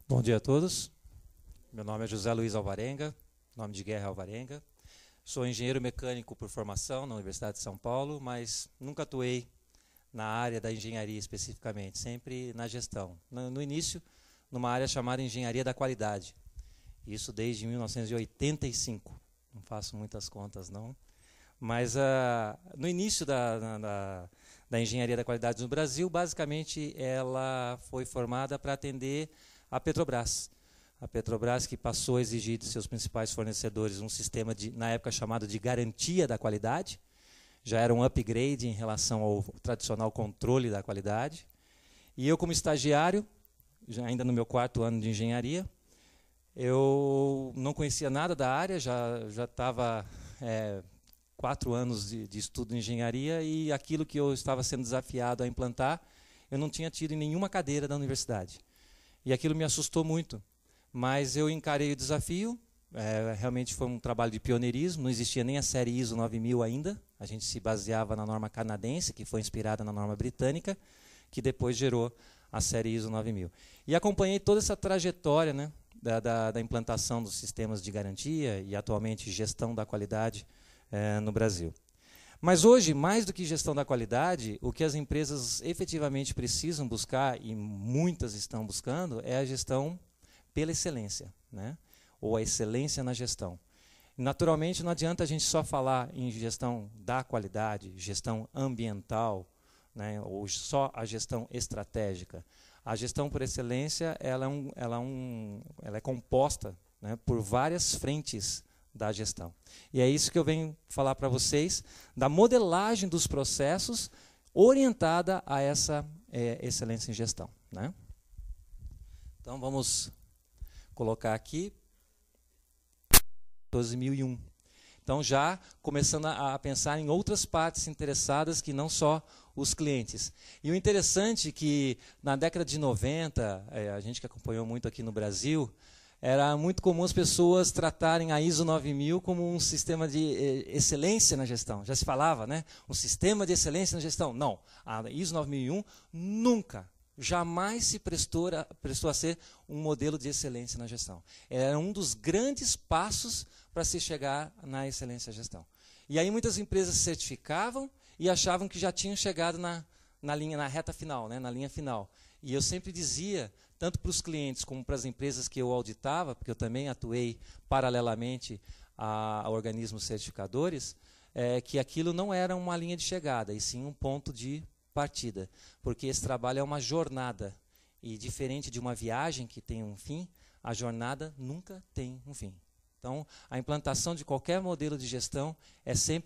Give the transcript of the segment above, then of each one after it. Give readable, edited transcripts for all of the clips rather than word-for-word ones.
Bom dia a todos. Meu nome é José Luiz Alvarenga, nome de guerra é Alvarenga. Sou engenheiro mecânico por formação na Universidade de São Paulo, mas nunca atuei na área da engenharia especificamente, sempre na gestão. No início, numa área chamada engenharia da qualidade. Isso desde 1985. Não faço muitas contas, não. Mas no início da engenharia da qualidade no Brasil, basicamente, ela foi formada para atender a Petrobras. A Petrobras que passou a exigir de seus principais fornecedores um sistema, na época chamado de garantia da qualidade. Já era um upgrade em relação ao tradicional controle da qualidade. E eu, como estagiário, ainda no meu 4º ano de engenharia, eu não conhecia nada da área, já estava 4 anos de estudo em engenharia, e aquilo que eu estava sendo desafiado a implantar, eu não tinha tido em nenhuma cadeira da universidade. E aquilo me assustou muito, mas eu encarei o desafio. Realmente foi um trabalho de pioneirismo, não existia nem a série ISO 9000 ainda, a gente se baseava na norma canadense, que foi inspirada na norma britânica, que depois gerou a série ISO 9000. E acompanhei toda essa trajetória, né, da implantação dos sistemas de garantia e atualmente gestão da qualidade no Brasil. Mas hoje, mais do que gestão da qualidade, o que as empresas efetivamente precisam buscar, e muitas estão buscando, é a gestão pela excelência, né? Ou a excelência na gestão. Naturalmente, não adianta a gente só falar em gestão da qualidade, gestão ambiental, né? Ou só a gestão estratégica. A gestão por excelência ela é composta, né, por várias frentes da gestão. E é isso que eu venho falar para vocês, da modelagem dos processos orientada a essa excelência em gestão, né? Então, vamos colocar aqui 12.001. Então, já começando a pensar em outras partes interessadas que não só os clientes. E o interessante é que, na década de 90, a gente que acompanhou muito aqui no Brasil, era muito comum as pessoas tratarem a ISO 9000 como um sistema de excelência na gestão. Já se falava, né? Um sistema de excelência na gestão. Não, a ISO 9001 nunca, jamais se prestou a ser um modelo de excelência na gestão. Era um dos grandes passos para se chegar na excelência na gestão. E aí muitas empresas se certificavam e achavam que já tinham chegado na reta final, né? Na linha final. E eu sempre dizia, tanto para os clientes como para as empresas que eu auditava, porque eu também atuei paralelamente a organismos certificadores, que aquilo não era uma linha de chegada, e sim um ponto de partida. Porque esse trabalho é uma jornada, e diferente de uma viagem que tem um fim, a jornada nunca tem um fim. Então, a implantação de qualquer modelo de gestão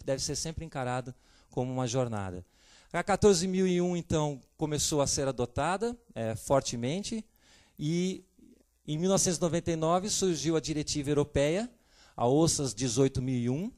deve ser sempre encarado como uma jornada. A 14.001, então, começou a ser adotada fortemente, e em 1999 surgiu a Diretiva Europeia, a OSAS 18.001,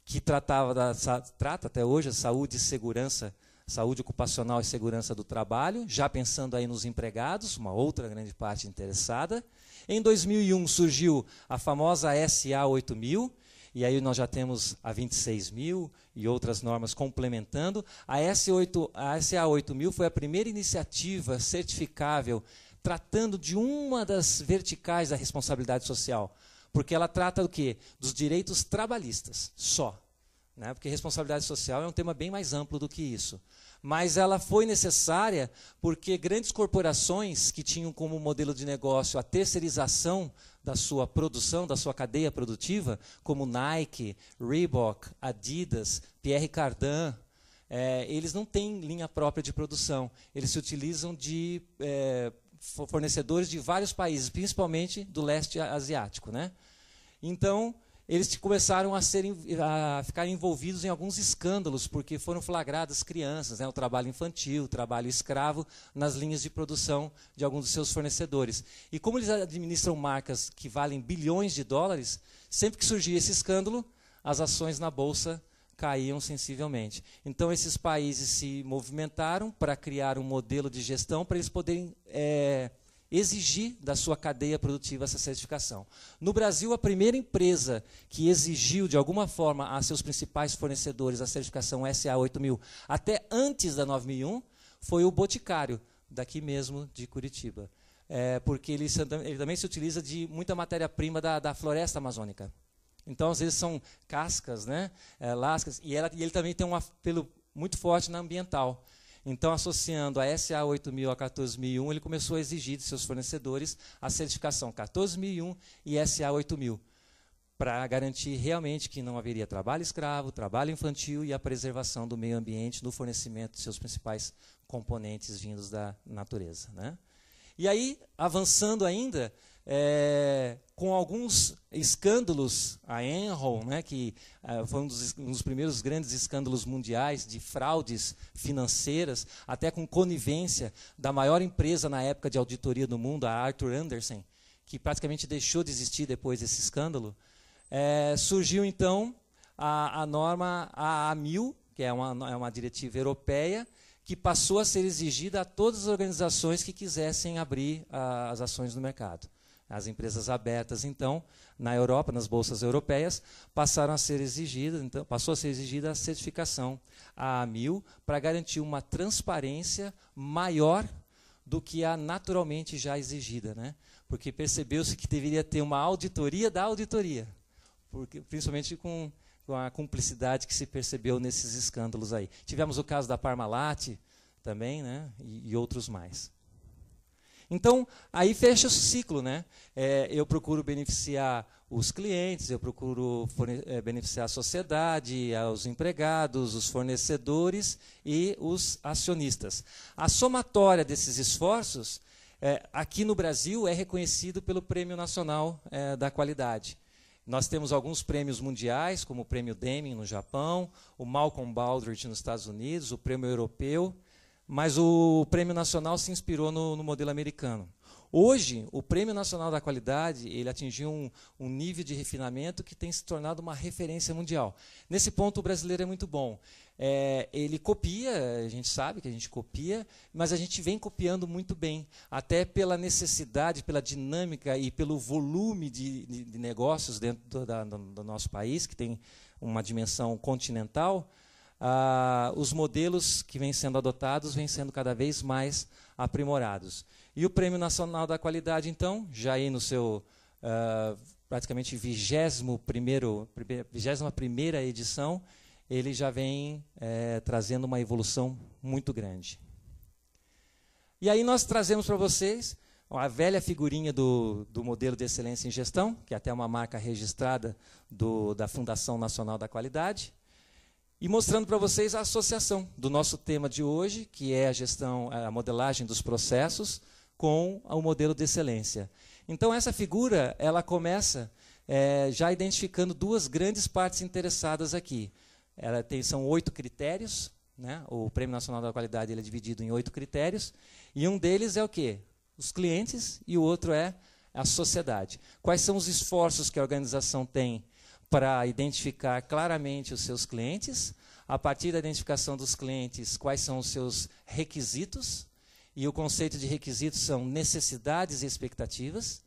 que trata até hoje a saúde e segurança, saúde ocupacional e segurança do trabalho, já pensando aí nos empregados, uma outra grande parte interessada. Em 2001 surgiu a famosa SA 8000, e aí nós já temos a 26.000 e outras normas complementando. A SA 8000 foi a primeira iniciativa certificável tratando de uma das verticais da responsabilidade social, porque ela trata do quê? Dos direitos trabalhistas, só. Né? Porque responsabilidade social é um tema bem mais amplo do que isso. Mas ela foi necessária porque grandes corporações que tinham como modelo de negócio a terceirização da sua produção, da sua cadeia produtiva, como Nike, Reebok, Adidas, Pierre Cardin, eles não têm linha própria de produção. Eles se utilizam de fornecedores de vários países, principalmente do leste asiático, né? Então, eles começaram a ficar envolvidos em alguns escândalos, porque foram flagradas crianças, né, o trabalho infantil, o trabalho escravo, nas linhas de produção de alguns dos seus fornecedores. E como eles administram marcas que valem bilhões de dólares, sempre que surgia esse escândalo, as ações na Bolsa caíam sensivelmente. Então, esses países se movimentaram para criar um modelo de gestão para eles poderem exigir da sua cadeia produtiva essa certificação. No Brasil, a primeira empresa que exigiu, de alguma forma, a seus principais fornecedores a certificação SA 8000, até antes da 9001, foi o Boticário, daqui mesmo de Curitiba. porque ele também se utiliza de muita matéria-prima da floresta amazônica. Então, às vezes, são cascas, né, lascas, e ele também tem um apelo muito forte na ambiental. Então, associando a SA 8000 a 14001, ele começou a exigir de seus fornecedores a certificação 14001 e SA 8000, para garantir realmente que não haveria trabalho escravo, trabalho infantil e a preservação do meio ambiente no fornecimento de seus principais componentes vindos da natureza, né? E aí, avançando ainda, com alguns escândalos, a Enron, né, que foi um dos primeiros grandes escândalos mundiais de fraudes financeiras, até com conivência da maior empresa na época de auditoria do mundo, a Arthur Andersen, que praticamente deixou de existir depois desse escândalo, surgiu então a norma AA1000, que é uma diretiva europeia, que passou a ser exigida a todas as organizações que quisessem abrir as ações no mercado. As empresas abertas, então, na Europa, nas bolsas europeias, passou a ser exigida a certificação AA1000 para garantir uma transparência maior do que a naturalmente já exigida, né? Porque percebeu-se que deveria ter uma auditoria da auditoria, principalmente com a cumplicidade que se percebeu nesses escândalos aí. Tivemos o caso da Parmalat também, né, e outros mais. Então, aí fecha o ciclo, né? Eu procuro beneficiar os clientes, eu procuro beneficiar a sociedade, os empregados, os fornecedores e os acionistas. A somatória desses esforços, aqui no Brasil, é reconhecido pelo Prêmio Nacional da Qualidade. Nós temos alguns prêmios mundiais, como o Prêmio Deming no Japão, o Malcolm Baldrige nos Estados Unidos, o Prêmio Europeu, mas o Prêmio Nacional se inspirou no modelo americano. Hoje, o Prêmio Nacional da Qualidade ele atingiu um nível de refinamento que tem se tornado uma referência mundial. Nesse ponto, o brasileiro é muito bom. Ele copia, a gente sabe que a gente copia, mas a gente vem copiando muito bem, até pela necessidade, pela dinâmica e pelo volume de negócios dentro do nosso país, que tem uma dimensão continental. Os modelos que vêm sendo adotados vêm sendo cada vez mais aprimorados. E o Prêmio Nacional da Qualidade, então, já aí no seu praticamente 21ª edição, ele já vem trazendo uma evolução muito grande. E aí nós trazemos para vocês a velha figurinha do modelo de excelência em gestão, que é até uma marca registrada da Fundação Nacional da Qualidade, e mostrando para vocês a associação do nosso tema de hoje, que é a modelagem dos processos, com o modelo de excelência. Então, essa figura ela começa já identificando duas grandes partes interessadas aqui. São 8 critérios, né? O Prêmio Nacional da Qualidade ele é dividido em 8 critérios, e um deles é o quê? Os clientes, e o outro é a sociedade. Quais são os esforços que a organização tem para identificar claramente os seus clientes, a partir da identificação dos clientes, quais são os seus requisitos, e o conceito de requisitos são necessidades e expectativas.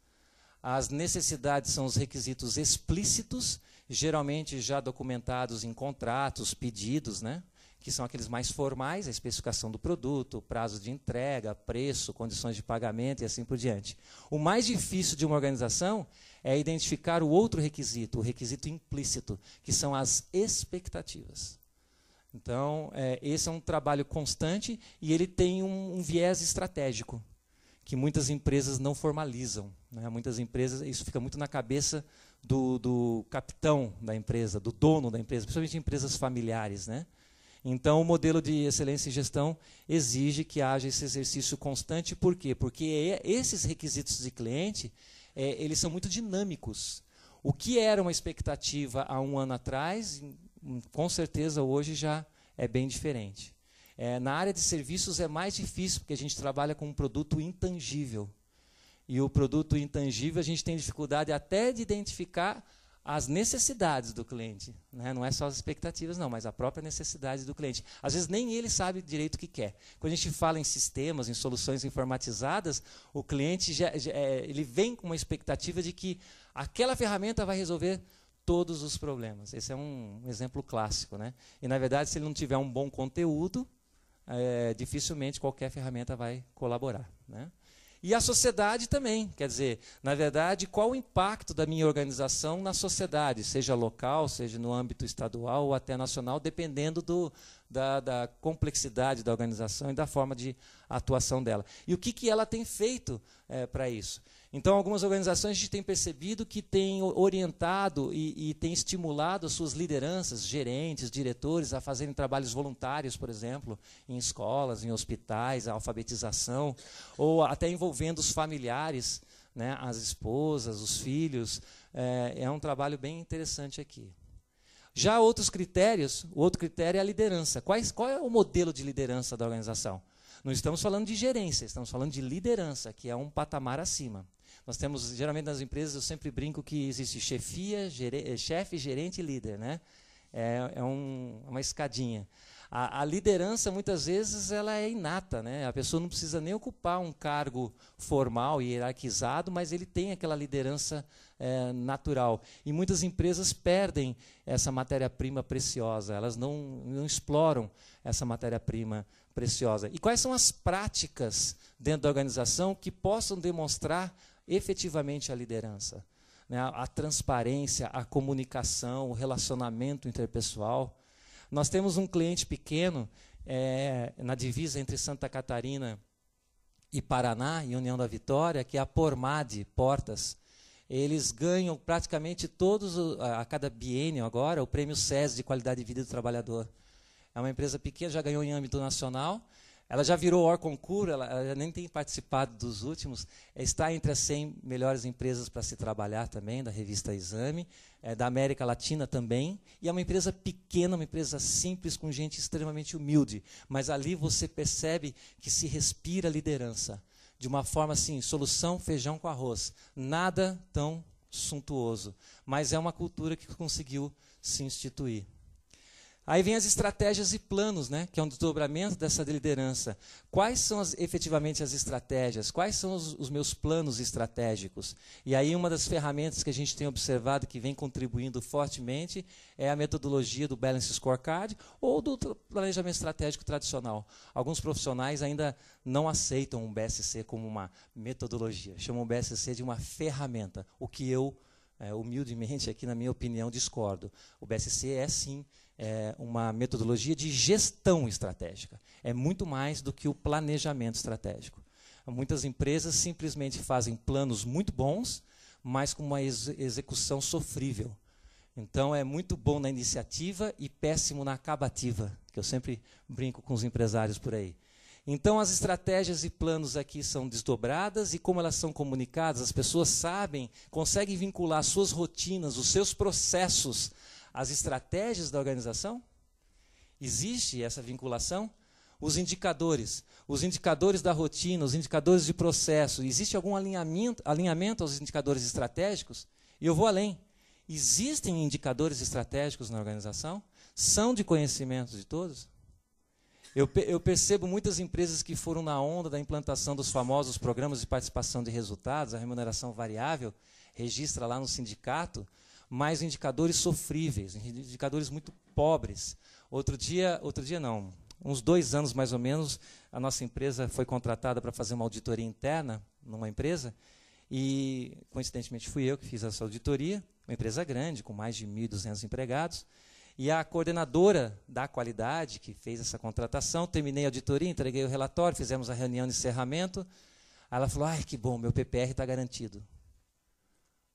As necessidades são os requisitos explícitos, geralmente já documentados em contratos, pedidos, né? Que são aqueles mais formais, a especificação do produto, prazo de entrega, preço, condições de pagamento e assim por diante. O mais difícil de uma organização é identificar o outro requisito, o requisito implícito, que são as expectativas. Então, esse é um trabalho constante e ele tem um viés estratégico, que muitas empresas não formalizam, né? Muitas empresas, isso fica muito na cabeça do capitão da empresa, do dono da empresa, principalmente empresas familiares, né? Então, o modelo de excelência em gestão exige que haja esse exercício constante. Por quê? Porque esses requisitos de cliente, eles são muito dinâmicos. O que era uma expectativa há um ano atrás, com certeza hoje já é bem diferente. Na área de serviços é mais difícil, porque a gente trabalha com um produto intangível. E o produto intangível a gente tem dificuldade até de identificar as necessidades do cliente, né? Não é só as expectativas, não, mas a própria necessidade do cliente. Às vezes nem ele sabe direito o que quer. Quando a gente fala em sistemas, em soluções informatizadas, o cliente ele vem com uma expectativa de que aquela ferramenta vai resolver todos os problemas. Esse é um exemplo clássico, né? E, na verdade, se ele não tiver um bom conteúdo, dificilmente qualquer ferramenta vai colaborar, né? E a sociedade também, quer dizer, na verdade, qual o impacto da minha organização na sociedade, seja local, seja no âmbito estadual ou até nacional, dependendo da complexidade da organização e da forma de atuação dela. E o que ela tem feito para isso? Então, algumas organizações a gente tem percebido que têm orientado e têm estimulado as suas lideranças, gerentes, diretores, a fazerem trabalhos voluntários, por exemplo, em escolas, em hospitais, a alfabetização, ou até envolvendo os familiares, né, as esposas, os filhos. É um trabalho bem interessante aqui. Já outros critérios, o outro critério é a liderança. Qual é o modelo de liderança da organização? Não estamos falando de gerência, estamos falando de liderança, que é um patamar acima. Nós temos, geralmente nas empresas, eu sempre brinco que existe chefia, chefe, gerente e líder, né? Uma escadinha. A liderança, muitas vezes, ela é inata, né? A pessoa não precisa nem ocupar um cargo formal e hierarquizado, mas ele tem aquela liderança natural. E muitas empresas perdem essa matéria-prima preciosa, elas não exploram essa matéria-prima preciosa. E quais são as práticas dentro da organização que possam demonstrar efetivamente a liderança, né? A transparência, a comunicação, o relacionamento interpessoal. Nós temos um cliente pequeno na divisa entre Santa Catarina e Paraná, e União da Vitória, que é a Pormad Portas. Eles ganham praticamente a cada biênio agora, o prêmio SES de qualidade de vida do trabalhador. É uma empresa pequena, já ganhou em âmbito nacional. Ela já virou Orconcours, ela já nem tem participado dos últimos, está entre as 100 melhores empresas para se trabalhar também, da revista Exame, da América Latina também, e é uma empresa pequena, uma empresa simples, com gente extremamente humilde, mas ali você percebe que se respira liderança, de uma forma assim, solução, feijão com arroz, nada tão suntuoso, mas é uma cultura que conseguiu se instituir. Aí vem as estratégias e planos, né, que é um desdobramento dessa liderança. Quais são efetivamente as estratégias? Quais são os meus planos estratégicos? E aí uma das ferramentas que a gente tem observado que vem contribuindo fortemente é a metodologia do Balanced Scorecard ou do planejamento estratégico tradicional. Alguns profissionais ainda não aceitam o BSC como uma metodologia, chamam o BSC de uma ferramenta, o que eu, humildemente, aqui na minha opinião, discordo. O BSC é sim uma metodologia de gestão estratégica. É muito mais do que o planejamento estratégico. Muitas empresas simplesmente fazem planos muito bons, mas com uma execução sofrível. Então, é muito bom na iniciativa e péssimo na acabativa, que eu sempre brinco com os empresários por aí. Então, as estratégias e planos aqui são desdobradas e como elas são comunicadas, as pessoas sabem, conseguem vincular suas rotinas, os seus processos, as estratégias da organização? Existe essa vinculação? Os indicadores da rotina, os indicadores de processo, existe algum alinhamento aos indicadores estratégicos? E eu vou além. Existem indicadores estratégicos na organização? São de conhecimento de todos? Eu percebo muitas empresas que foram na onda da implantação dos famosos programas de participação de resultados, a remuneração variável, registra lá no sindicato, mas indicadores sofríveis, indicadores muito pobres. Outro dia não, uns 2 anos mais ou menos, a nossa empresa foi contratada para fazer uma auditoria interna numa empresa e, coincidentemente, fui eu que fiz essa auditoria, uma empresa grande, com mais de 1.200 empregados, e a coordenadora da qualidade que fez essa contratação, terminei a auditoria, entreguei o relatório, fizemos a reunião de encerramento, aí ela falou, ai, que bom, meu PPR está garantido.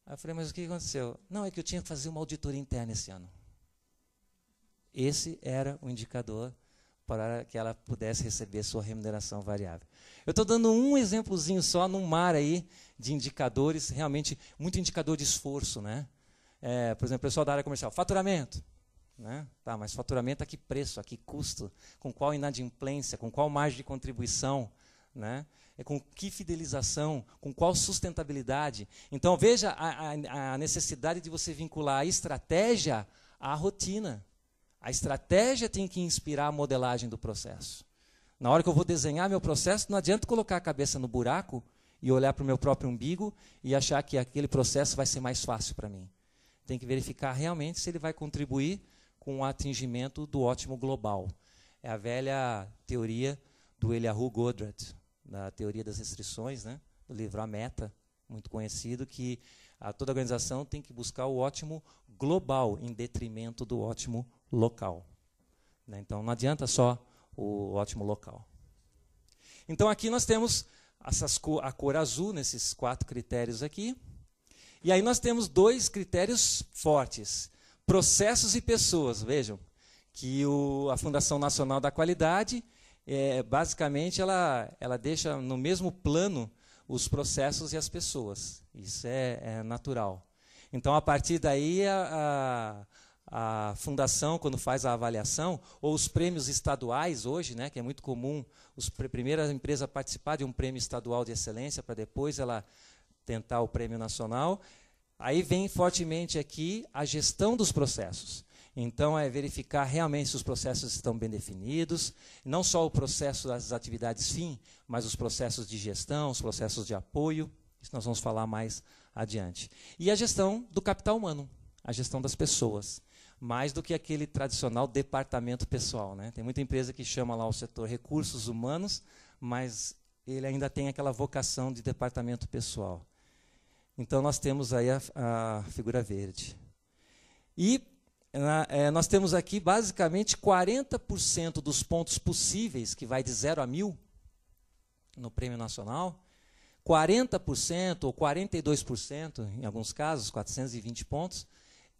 Aí eu falei, mas o que aconteceu? Não, é que eu tinha que fazer uma auditoria interna esse ano. Esse era o indicador para que ela pudesse receber sua remuneração variável. Eu estou dando um exemplozinho só num mar aí de indicadores, realmente muito indicador de esforço, né? Por exemplo, o pessoal da área comercial, faturamento. Né? Tá, mas faturamento a que preço, a que custo, com qual inadimplência, com qual margem de contribuição, né? Com que fidelização, com qual sustentabilidade. Então veja a necessidade de você vincular a estratégia à rotina. A estratégia tem que inspirar a modelagem do processo. Na hora que eu vou desenhar meu processo, não adianta colocar a cabeça no buraco e olhar para o meu próprio umbigo e achar que aquele processo vai ser mais fácil para mim. Tem que verificar realmente se ele vai contribuir com o atingimento do ótimo global. É a velha teoria do Eliyahu Goldratt, da teoria das restrições, né? do livro A Meta, muito conhecido, que toda organização tem que buscar o ótimo global em detrimento do ótimo local. Né? Então, não adianta só o ótimo local. Então, aqui nós temos a cor azul nesses 4 critérios aqui. E aí nós temos 2 critérios fortes, processos e pessoas. Vejam que a Fundação Nacional da Qualidade, basicamente, ela deixa no mesmo plano os processos e as pessoas. Isso é natural. Então, a partir daí, a fundação, quando faz a avaliação, ou os prêmios estaduais hoje, né, que é muito comum, primeiro a empresa participar de um prêmio estadual de excelência, para depois ela tentar o prêmio nacional, aí vem fortemente aqui a gestão dos processos. Então, é verificar realmente se os processos estão bem definidos, não só o processo das atividades fim, mas os processos de gestão, os processos de apoio, isso nós vamos falar mais adiante. E a gestão do capital humano, a gestão das pessoas, mais do que aquele tradicional departamento pessoal. Né? Tem muita empresa que chama lá o setor recursos humanos, mas ele ainda tem aquela vocação de departamento pessoal. Então, nós temos aí a figura verde. E nós temos aqui, basicamente, 40% dos pontos possíveis, que vai de 0 a 1000 no Prêmio Nacional, 40% ou 42%, em alguns casos, 420 pontos,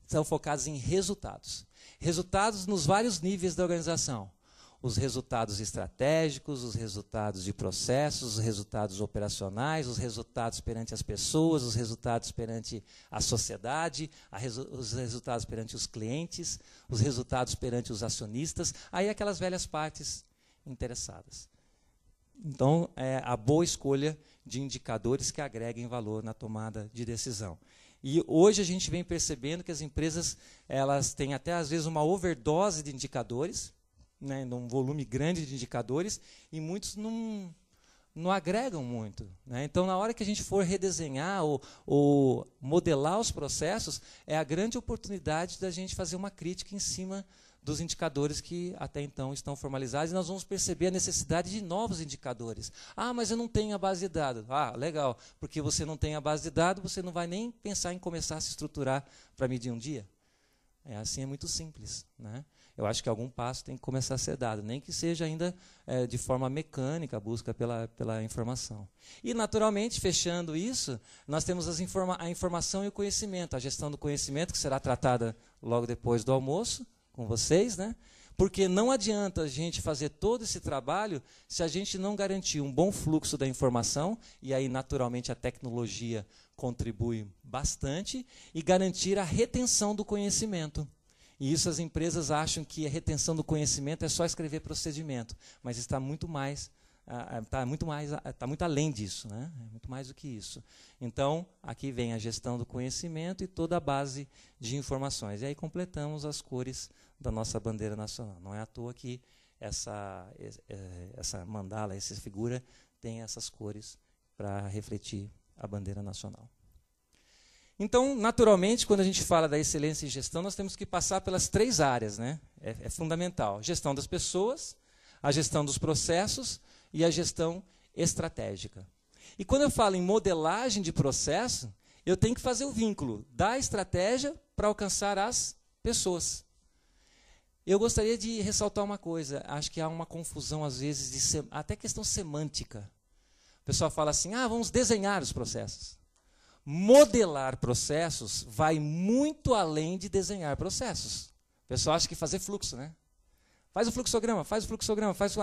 são focados em resultados. Resultados nos vários níveis da organização. Os resultados estratégicos, os resultados de processos, os resultados operacionais, os resultados perante as pessoas, os resultados perante a sociedade, os resultados perante os clientes, os resultados perante os acionistas, aí aquelas velhas partes interessadas. Então, é a boa escolha de indicadores que agreguem valor na tomada de decisão. E hoje a gente vem percebendo que as empresas elas têm até, às vezes, uma overdose de indicadores, né, num volume grande de indicadores, e muitos não agregam muito. Né? Então, na hora que a gente for redesenhar ou modelar os processos, é a grande oportunidade da gente fazer uma crítica em cima dos indicadores que até então estão formalizados, e nós vamos perceber a necessidade de novos indicadores. Ah, mas eu não tenho a base de dados. Ah, legal, porque você não tem a base de dados, você não vai nem pensar em começar a se estruturar para medir um dia. Assim é muito simples. Né? Eu acho que algum passo tem que começar a ser dado, nem que seja ainda de forma mecânica a busca pela informação. E, naturalmente, fechando isso, nós temos a informação e o conhecimento, a gestão do conhecimento, que será tratada logo depois do almoço, com vocês, né? Porque não adianta a gente fazer todo esse trabalho se a gente não garantir um bom fluxo da informação, e aí, naturalmente, a tecnologia contribui bastante, e garantir a retenção do conhecimento. E isso as empresas acham que a retenção do conhecimento é só escrever procedimento, mas está muito muito além disso, né? É muito mais do que isso. Então, aqui vem a gestão do conhecimento e toda a base de informações. E aí completamos as cores da nossa bandeira nacional. Não é à toa que essa mandala, essa figura, tem essas cores para refletir a bandeira nacional. Então, naturalmente, quando a gente fala da excelência em gestão, nós temos que passar pelas 3 áreas. Né? É fundamental. Gestão das pessoas, a gestão dos processos e a gestão estratégica. E quando eu falo em modelagem de processo, eu tenho que fazer o vínculo da estratégia para alcançar as pessoas. Eu gostaria de ressaltar uma coisa. Acho que há uma confusão, às vezes, até questão semântica. O pessoal fala assim, vamos desenhar os processos. Modelar processos vai muito além de desenhar processos. O pessoal acha que fazer fluxo, né? Faz o fluxograma,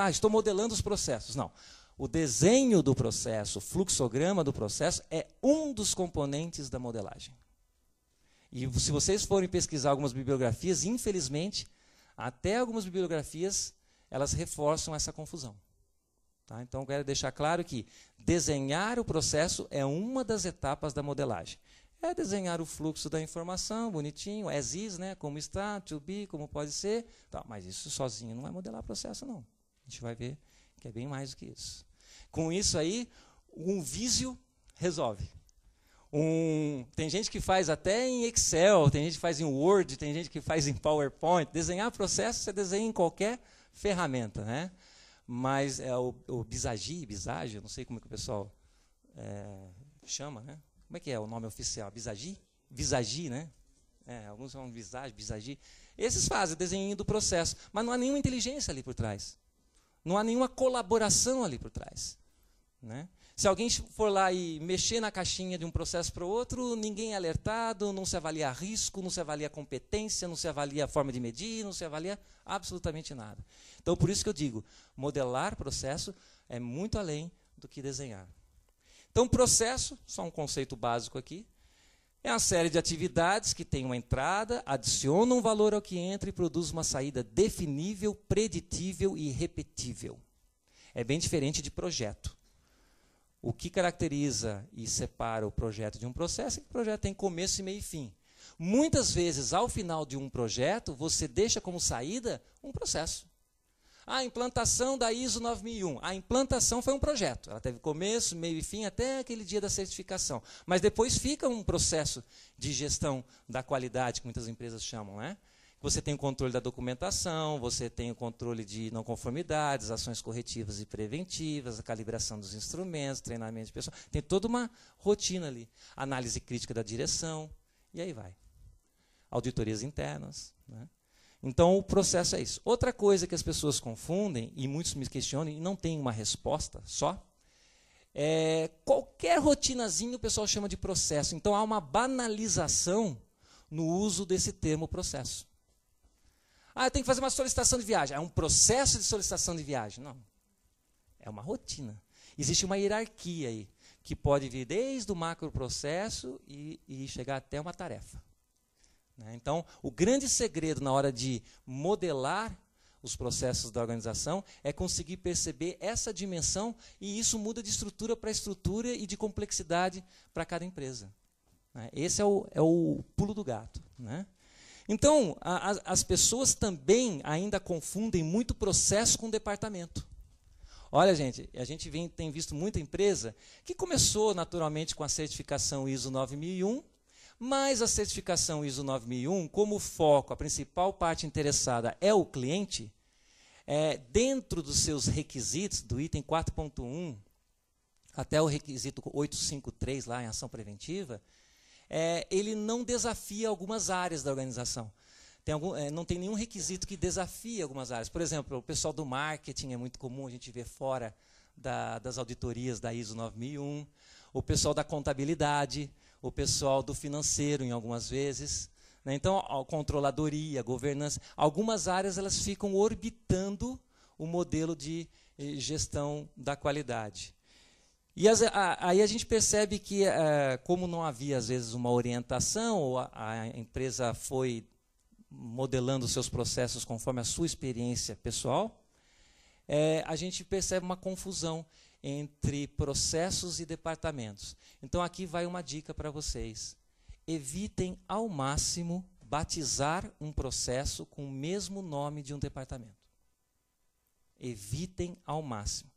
estou modelando os processos. Não. O desenho do processo, o fluxograma do processo, é um dos componentes da modelagem. E se vocês forem pesquisar algumas bibliografias, infelizmente, até algumas bibliografias, elas reforçam essa confusão. Tá? Então, eu quero deixar claro que desenhar o processo é uma das etapas da modelagem. É desenhar o fluxo da informação, bonitinho, as is, né, como está, to be, como pode ser. Tá, mas isso sozinho não vai modelar o processo, não. A gente vai ver que é bem mais do que isso. Com isso aí, um Visio resolve. Tem gente que faz até em Excel, tem gente que faz em Word, tem gente que faz em PowerPoint. Desenhar processo, você desenha em qualquer ferramenta. Né? Mas o Visage, eu não sei como é que o pessoal chama, né? Como é que é o nome oficial? Visagi? Visagi, né? Alguns chamam Visagi. Esses fazem o desenho do processo, mas não há nenhuma inteligência ali por trás. Não há nenhuma colaboração ali por trás, né? Se alguém for lá e mexer na caixinha de um processo para o outro, ninguém é alertado, não se avalia risco, não se avalia competência, não se avalia a forma de medir, não se avalia absolutamente nada. Então, por isso que eu digo, modelar processo é muito além do que desenhar. Então, processo, só um conceito básico aqui, é uma série de atividades que tem uma entrada, adiciona um valor ao que entra e produz uma saída definível, preditível e repetível. É bem diferente de projeto. O que caracteriza e separa o projeto de um processo é que o projeto tem começo, meio e fim. Muitas vezes, ao final de um projeto, você deixa como saída um processo. A implantação da ISO 9001. A implantação foi um projeto. Ela teve começo, meio e fim, até aquele dia da certificação. Mas depois fica um processo de gestão da qualidade, que muitas empresas chamam, né? Você tem o controle da documentação, você tem o controle de não conformidades, ações corretivas e preventivas, a calibração dos instrumentos, treinamento de pessoas. Tem toda uma rotina ali. Análise crítica da direção, e aí vai. Auditorias internas, né? Então, o processo é isso. Outra coisa que as pessoas confundem, e muitos me questionam, e não tem uma resposta só, qualquer rotinazinho o pessoal chama de processo. Então, há uma banalização no uso desse termo processo. Eu tenho que fazer uma solicitação de viagem. É um processo de solicitação de viagem. Não. É uma rotina. Existe uma hierarquia aí, que pode vir desde o macroprocesso e chegar até uma tarefa. Então, o grande segredo na hora de modelar os processos da organização é conseguir perceber essa dimensão, e isso muda de estrutura para estrutura e de complexidade para cada empresa. Esse é o pulo do gato, né? Então, as pessoas também ainda confundem muito processo com departamento. Olha, gente, a gente tem visto muita empresa que começou naturalmente com a certificação ISO 9001, mas a certificação ISO 9001, como foco, a principal parte interessada é o cliente, dentro dos seus requisitos, do item 4.1 até o requisito 853, lá em ação preventiva, ele não desafia algumas áreas da organização. Não tem nenhum requisito que desafie algumas áreas. Por exemplo, o pessoal do marketing é muito comum a gente ver fora das auditorias da ISO 9001, o pessoal da contabilidade, o pessoal do financeiro, em algumas vezes. Então, a controladoria, a governança, algumas áreas elas ficam orbitando o modelo de gestão da qualidade. E aí a gente percebe que, como não havia, às vezes, uma orientação, ou a empresa foi modelando seus processos conforme a sua experiência pessoal, a gente percebe uma confusão entre processos e departamentos. Então, aqui vai uma dica para vocês. Evitem, ao máximo, batizar um processo com o mesmo nome de um departamento. Evitem ao máximo.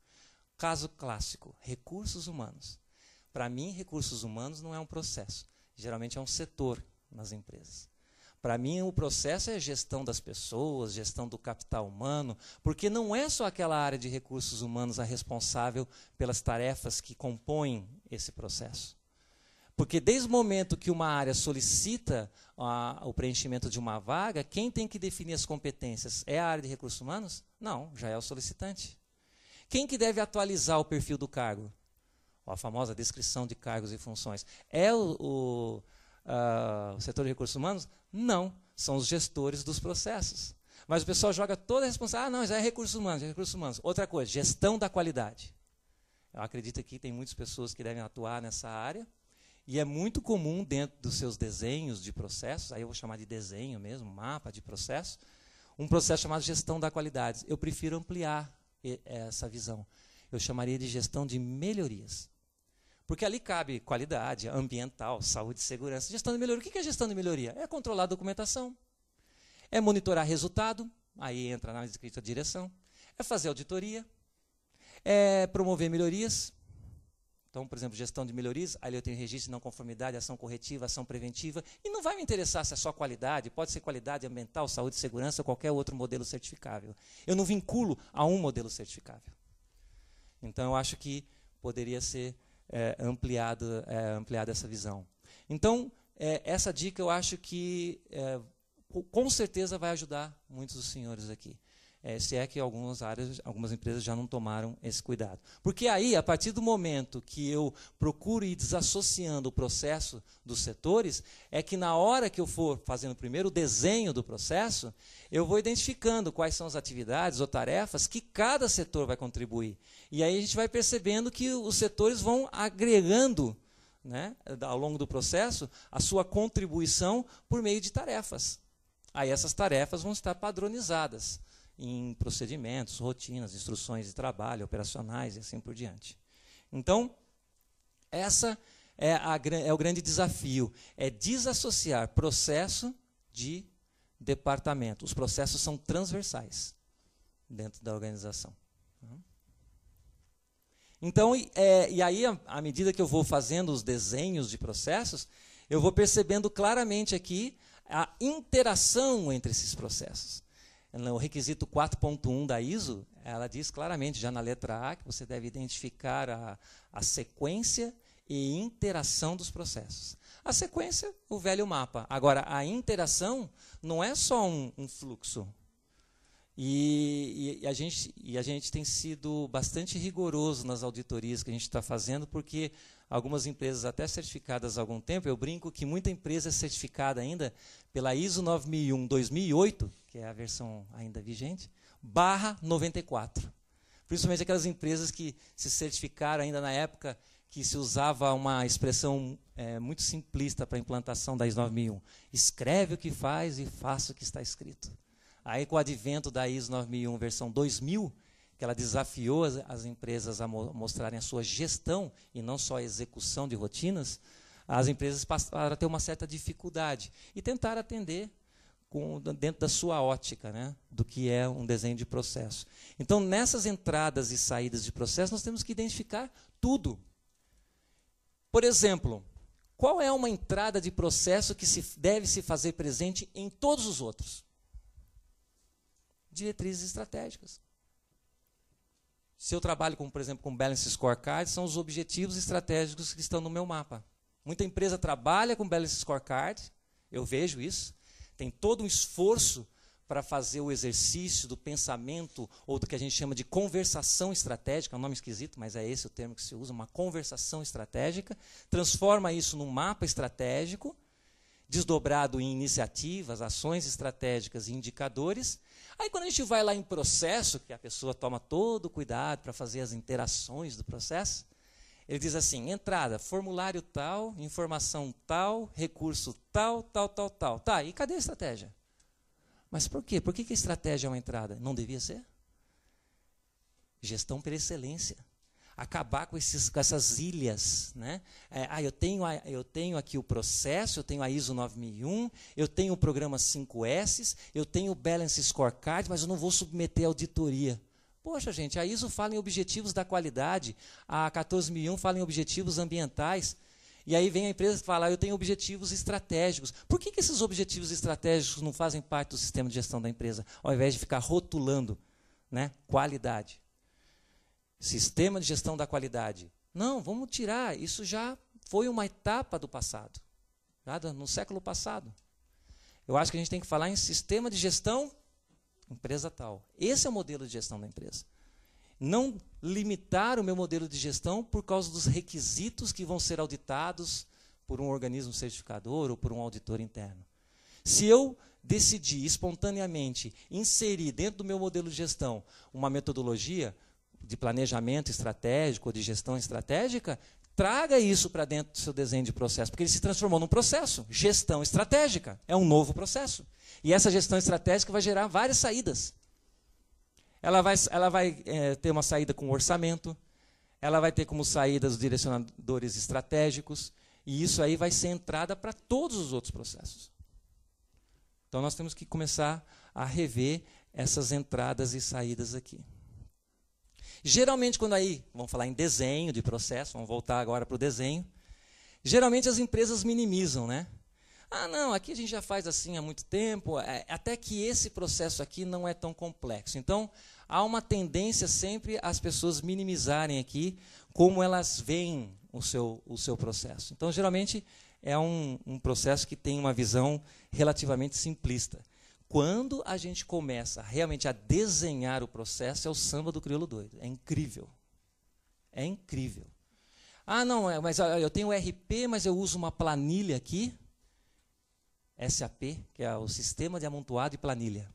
Caso clássico, recursos humanos. Para mim, recursos humanos não é um processo. Geralmente é um setor nas empresas. Para mim, o processo é a gestão das pessoas, gestão do capital humano, porque não é só aquela área de recursos humanos a responsável pelas tarefas que compõem esse processo. Porque desde o momento que uma área solicita o preenchimento de uma vaga, quem tem que definir as competências? É a área de recursos humanos? Não, já é o solicitante. Quem que deve atualizar o perfil do cargo? A famosa descrição de cargos e funções. É o setor de recursos humanos? Não, são os gestores dos processos. Mas o pessoal joga toda a responsabilidade. Ah, não, já é recursos humanos, já é recursos humanos. Outra coisa, gestão da qualidade. Eu acredito que tem muitas pessoas que devem atuar nessa área. E é muito comum dentro dos seus desenhos de processos, aí eu vou chamar de desenho mesmo, mapa de processo, um processo chamado gestão da qualidade. Eu prefiro ampliar essa visão. Eu chamaria de gestão de melhorias. Porque ali cabe qualidade ambiental, saúde e segurança. Gestão de melhoria. O que é gestão de melhoria? É controlar a documentação, é monitorar resultado, aí entra a análise crítica de direção, é fazer auditoria, é promover melhorias. Então, por exemplo, gestão de melhorias, ali eu tenho registro de não conformidade, ação corretiva, ação preventiva, e não vai me interessar se é só qualidade, pode ser qualidade ambiental, saúde e segurança ou qualquer outro modelo certificável. Eu não vinculo a um modelo certificável. Então, eu acho que poderia ser ampliada essa visão. Então, essa dica eu acho que com certeza vai ajudar muitos dos senhores aqui. Se é que algumas empresas já não tomaram esse cuidado. Porque aí, a partir do momento que eu procuro ir desassociando o processo dos setores, é que na hora que eu for fazendo primeiro o desenho do processo, eu vou identificando quais são as atividades ou tarefas que cada setor vai contribuir. E aí a gente vai percebendo que os setores vão agregando, né, ao longo do processo, a sua contribuição por meio de tarefas. Aí essas tarefas vão estar padronizadas em procedimentos, rotinas, instruções de trabalho, operacionais e assim por diante. Então, essa é o grande desafio, é desassociar processo de departamento. Os processos são transversais dentro da organização. Então, e aí, à medida que eu vou fazendo os desenhos de processos, eu vou percebendo claramente aqui a interação entre esses processos. No requisito 4.1 da ISO, ela diz claramente, já na letra A, que você deve identificar a sequência e interação dos processos. A sequência, o velho mapa. Agora, a interação não é só um fluxo. E a gente tem sido bastante rigoroso nas auditorias que a gente está fazendo, porque algumas empresas até certificadas há algum tempo, eu brinco que muita empresa é certificada ainda pela ISO 9001-2008, que é a versão ainda vigente, /94. Principalmente aquelas empresas que se certificaram ainda na época que se usava uma expressão muito simplista para a implantação da ISO 9001. Escreve o que faz e faça o que está escrito. Aí, com o advento da ISO 9001 versão 2000, que ela desafiou as empresas a mostrarem a sua gestão e não só a execução de rotinas, as empresas passaram a ter uma certa dificuldade e tentaram atender dentro da sua ótica, né, do que é um desenho de processo. Então, nessas entradas e saídas de processo, nós temos que identificar tudo. Por exemplo, qual é uma entrada de processo que deve se fazer presente em todos os outros? Diretrizes estratégicas. Se eu trabalho, por exemplo, com Balance Scorecard, são os objetivos estratégicos que estão no meu mapa. Muita empresa trabalha com Balance Scorecard, eu vejo isso, tem todo um esforço para fazer o exercício do pensamento, ou do que a gente chama de conversação estratégica, é um nome esquisito, mas é esse o termo que se usa, uma conversação estratégica, transforma isso num mapa estratégico, desdobrado em iniciativas, ações estratégicas e indicadores. Aí, quando a gente vai lá em processo, que a pessoa toma todo o cuidado para fazer as interações do processo, ele diz assim, entrada, formulário tal, informação tal, recurso tal, tal, tal, tal. Tá, e cadê a estratégia? Mas por quê? Por que a estratégia é uma entrada? Não devia ser? Gestão por excelência. Acabar com essas ilhas, né? Eu tenho aqui o processo, eu tenho a ISO 9001, eu tenho o programa 5S, eu tenho o Balance Scorecard, mas eu não vou submeter a auditoria. Poxa, gente, a ISO fala em objetivos da qualidade, a 14001 fala em objetivos ambientais, e aí vem a empresa e fala, eu tenho objetivos estratégicos. Por que esses objetivos estratégicos não fazem parte do sistema de gestão da empresa, ao invés de ficar rotulando, né, qualidade? Sistema de gestão da qualidade. Não, vamos tirar. Isso já foi uma etapa do passado. Já no século passado. Eu acho que a gente tem que falar em sistema de gestão, empresa tal. Esse é o modelo de gestão da empresa. Não limitar o meu modelo de gestão por causa dos requisitos que vão ser auditados por um organismo certificador ou por um auditor interno. Se eu decidir espontaneamente inserir dentro do meu modelo de gestão uma metodologia de planejamento estratégico ou de gestão estratégica, traga isso para dentro do seu desenho de processo, porque ele se transformou num processo. Gestão estratégica é um novo processo. E essa gestão estratégica vai gerar várias saídas. Ela vai ter uma saída com orçamento, ela vai ter como saída os direcionadores estratégicos, e isso aí vai ser entrada para todos os outros processos. Então, nós temos que começar a rever essas entradas e saídas aqui. Geralmente, quando aí, vamos falar em desenho de processo, vamos voltar agora para o desenho, geralmente as empresas minimizam, né? Ah, não, aqui a gente já faz assim há muito tempo, até que esse processo aqui não é tão complexo. Então, há uma tendência sempre as pessoas minimizarem aqui como elas veem o seu processo. Então, geralmente, é um processo que tem uma visão relativamente simplista. Quando a gente começa realmente a desenhar o processo, é o samba do crioulo doido. É incrível. É incrível. Ah, não, mas eu tenho o RP, mas eu uso uma planilha aqui. SAP, que é o Sistema de Amontoado e Planilha.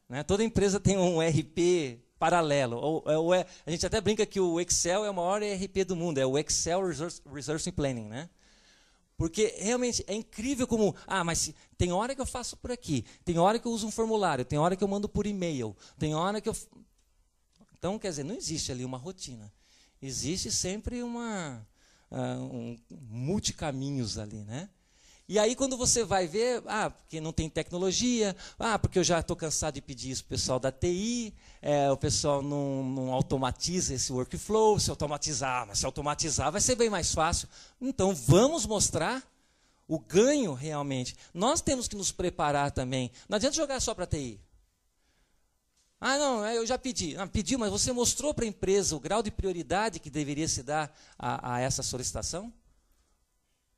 Né? Toda empresa tem um RP paralelo. A gente até brinca que o Excel é o maior ERP do mundo. É o Excel Resource Planning, né? Porque realmente é incrível como... mas tem hora que eu faço por aqui, tem hora que eu uso um formulário, tem hora que eu mando por e-mail, tem hora que eu... Então, quer dizer, não existe ali uma rotina. Existe sempre multicaminhos ali, né? E aí, quando você vai ver, porque não tem tecnologia, porque eu já estou cansado de pedir isso para o pessoal da TI, o pessoal não automatiza esse workflow, se automatizar, mas se automatizar vai ser bem mais fácil. Então, vamos mostrar o ganho realmente. Nós temos que nos preparar também. Não adianta jogar só para a TI. Não, eu já pedi. Pediu, mas você mostrou para a empresa o grau de prioridade que deveria se dar a essa solicitação?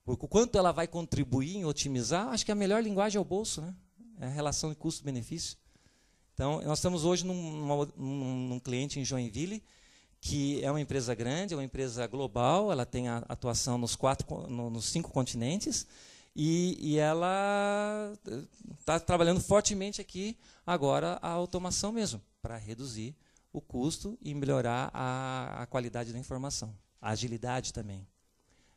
Porque o quanto ela vai contribuir em otimizar, acho que a melhor linguagem é o bolso, né? É a relação de custo-benefício. Então, nós estamos hoje num cliente em Joinville, que é uma empresa grande, é uma empresa global, ela tem a atuação nos 5 continentes, e ela está trabalhando fortemente aqui, agora, a automação mesmo, para reduzir o custo e melhorar a qualidade da informação, a agilidade também.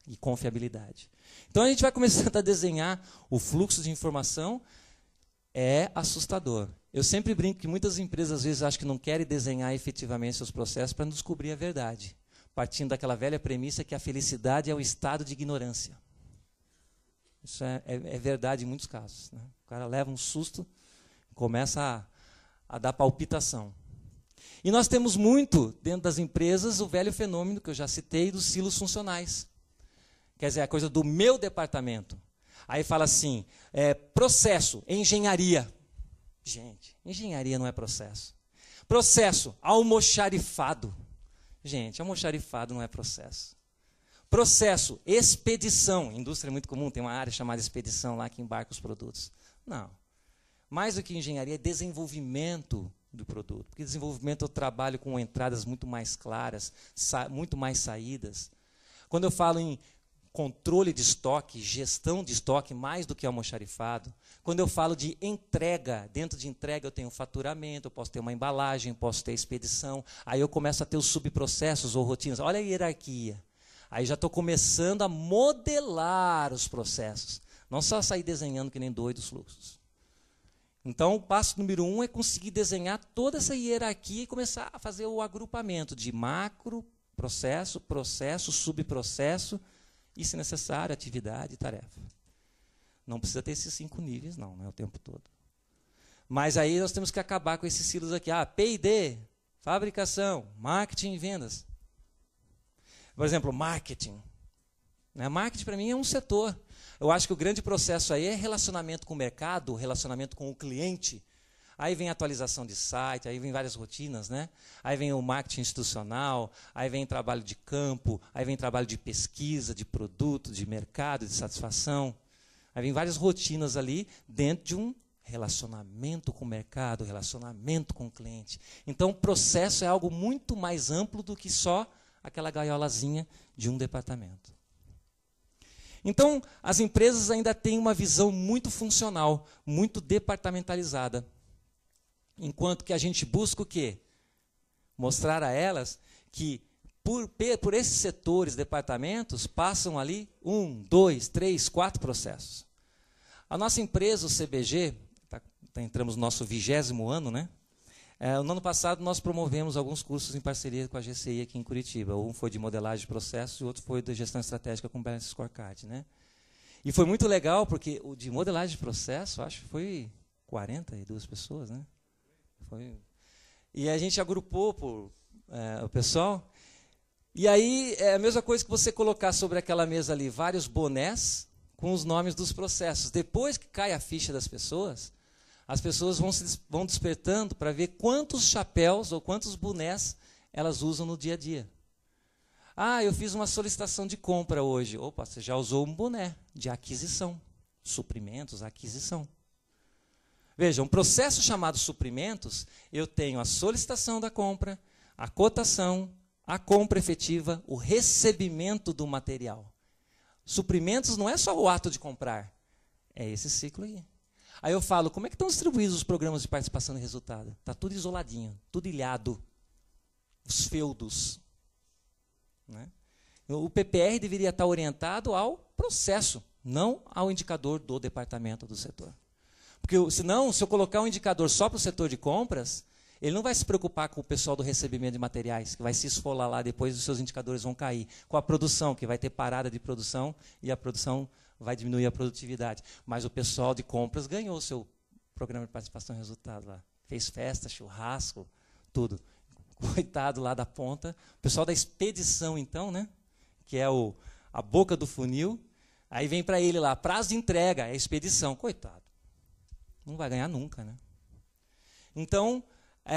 E confiabilidade. Então a gente vai começando a desenhar o fluxo de informação, é assustador. Eu sempre brinco que muitas empresas às vezes acham que não querem desenhar efetivamente seus processos para não descobrir a verdade, partindo daquela velha premissa que a felicidade é o estado de ignorância. Isso é verdade em muitos casos, né? O cara leva um susto, começa a dar palpitação. E nós temos muito, dentro das empresas, o velho fenômeno que eu já citei dos silos funcionais. Quer dizer, a coisa do meu departamento. Aí fala assim, processo, engenharia. Gente, engenharia não é processo. Processo, almoxarifado. Gente, almoxarifado não é processo. Processo, expedição. Indústria é muito comum, tem uma área chamada expedição lá que embarca os produtos. Não. Mais do que engenharia, é desenvolvimento do produto. Porque desenvolvimento eu trabalho com entradas muito mais claras, muito mais saídas. Quando eu falo em controle de estoque, gestão de estoque, mais do que almoxarifado. Quando eu falo de entrega, dentro de entrega eu tenho faturamento, eu posso ter uma embalagem, posso ter expedição. Aí eu começo a ter os subprocessos ou rotinas. Olha a hierarquia. Aí já estou começando a modelar os processos. Não só sair desenhando que nem doido os fluxos. Então, o passo número 1 é conseguir desenhar toda essa hierarquia e começar a fazer o agrupamento de macro, processo, subprocesso, e, se necessário, atividade e tarefa. Não precisa ter esses 5 níveis, não é o tempo todo. Mas aí nós temos que acabar com esses silos aqui. P&D, fabricação, marketing e vendas. Por exemplo, marketing. Marketing, para mim, é um setor. Eu acho que o grande processo aí é relacionamento com o mercado, relacionamento com o cliente. Aí vem atualização de site, aí vem várias rotinas, né? Aí vem o marketing institucional, aí vem trabalho de campo, aí vem trabalho de pesquisa, de produto, de mercado, de satisfação. Aí vem várias rotinas ali dentro de um relacionamento com o mercado, relacionamento com o cliente. Então, o processo é algo muito mais amplo do que só aquela gaiolazinha de um departamento. Então, as empresas ainda têm uma visão muito funcional, muito departamentalizada. Enquanto que a gente busca o quê? Mostrar a elas que por esses setores, departamentos, passam ali 1, 2, 3, 4 processos. A nossa empresa, o CBG, entramos no nosso 20º ano, né? No ano passado nós promovemos alguns cursos em parceria com a GCI aqui em Curitiba. Um foi de modelagem de processos e o outro foi de gestão estratégica com Balance Scorecard, né? E foi muito legal porque o de modelagem de processo, acho que foi 42 pessoas, né? E a gente agrupou o pessoal. E aí é a mesma coisa que você colocar sobre aquela mesa ali vários bonés com os nomes dos processos. Depois que cai a ficha das pessoas, as pessoas vão despertando para ver quantos chapéus ou quantos bonés elas usam no dia a dia. Ah, eu fiz uma solicitação de compra hoje. Opa, você já usou um boné de aquisição. Suprimentos, aquisição. Veja, um processo chamado suprimentos, eu tenho a solicitação da compra, a cotação, a compra efetiva, o recebimento do material. Suprimentos não é só o ato de comprar, é esse ciclo aí. Aí eu falo, como é que estão distribuídos os programas de participação de resultado? Está tudo isoladinho, tudo ilhado. Os feudos. Né? O PPR deveria estar orientado ao processo, não ao indicador do departamento do setor. Porque senão, se eu colocar um indicador só para o setor de compras, ele não vai se preocupar com o pessoal do recebimento de materiais, que vai se esfolar lá, depois os seus indicadores vão cair. Com a produção, que vai ter parada de produção e a produção vai diminuir a produtividade. Mas o pessoal de compras ganhou o seu programa de participação e resultado lá. Fez festa, churrasco, tudo. Coitado lá da ponta. O pessoal da expedição, então, né? Que é a boca do funil. Aí vem para ele lá, prazo de entrega, é expedição. Coitado. Não vai ganhar nunca, né? Então,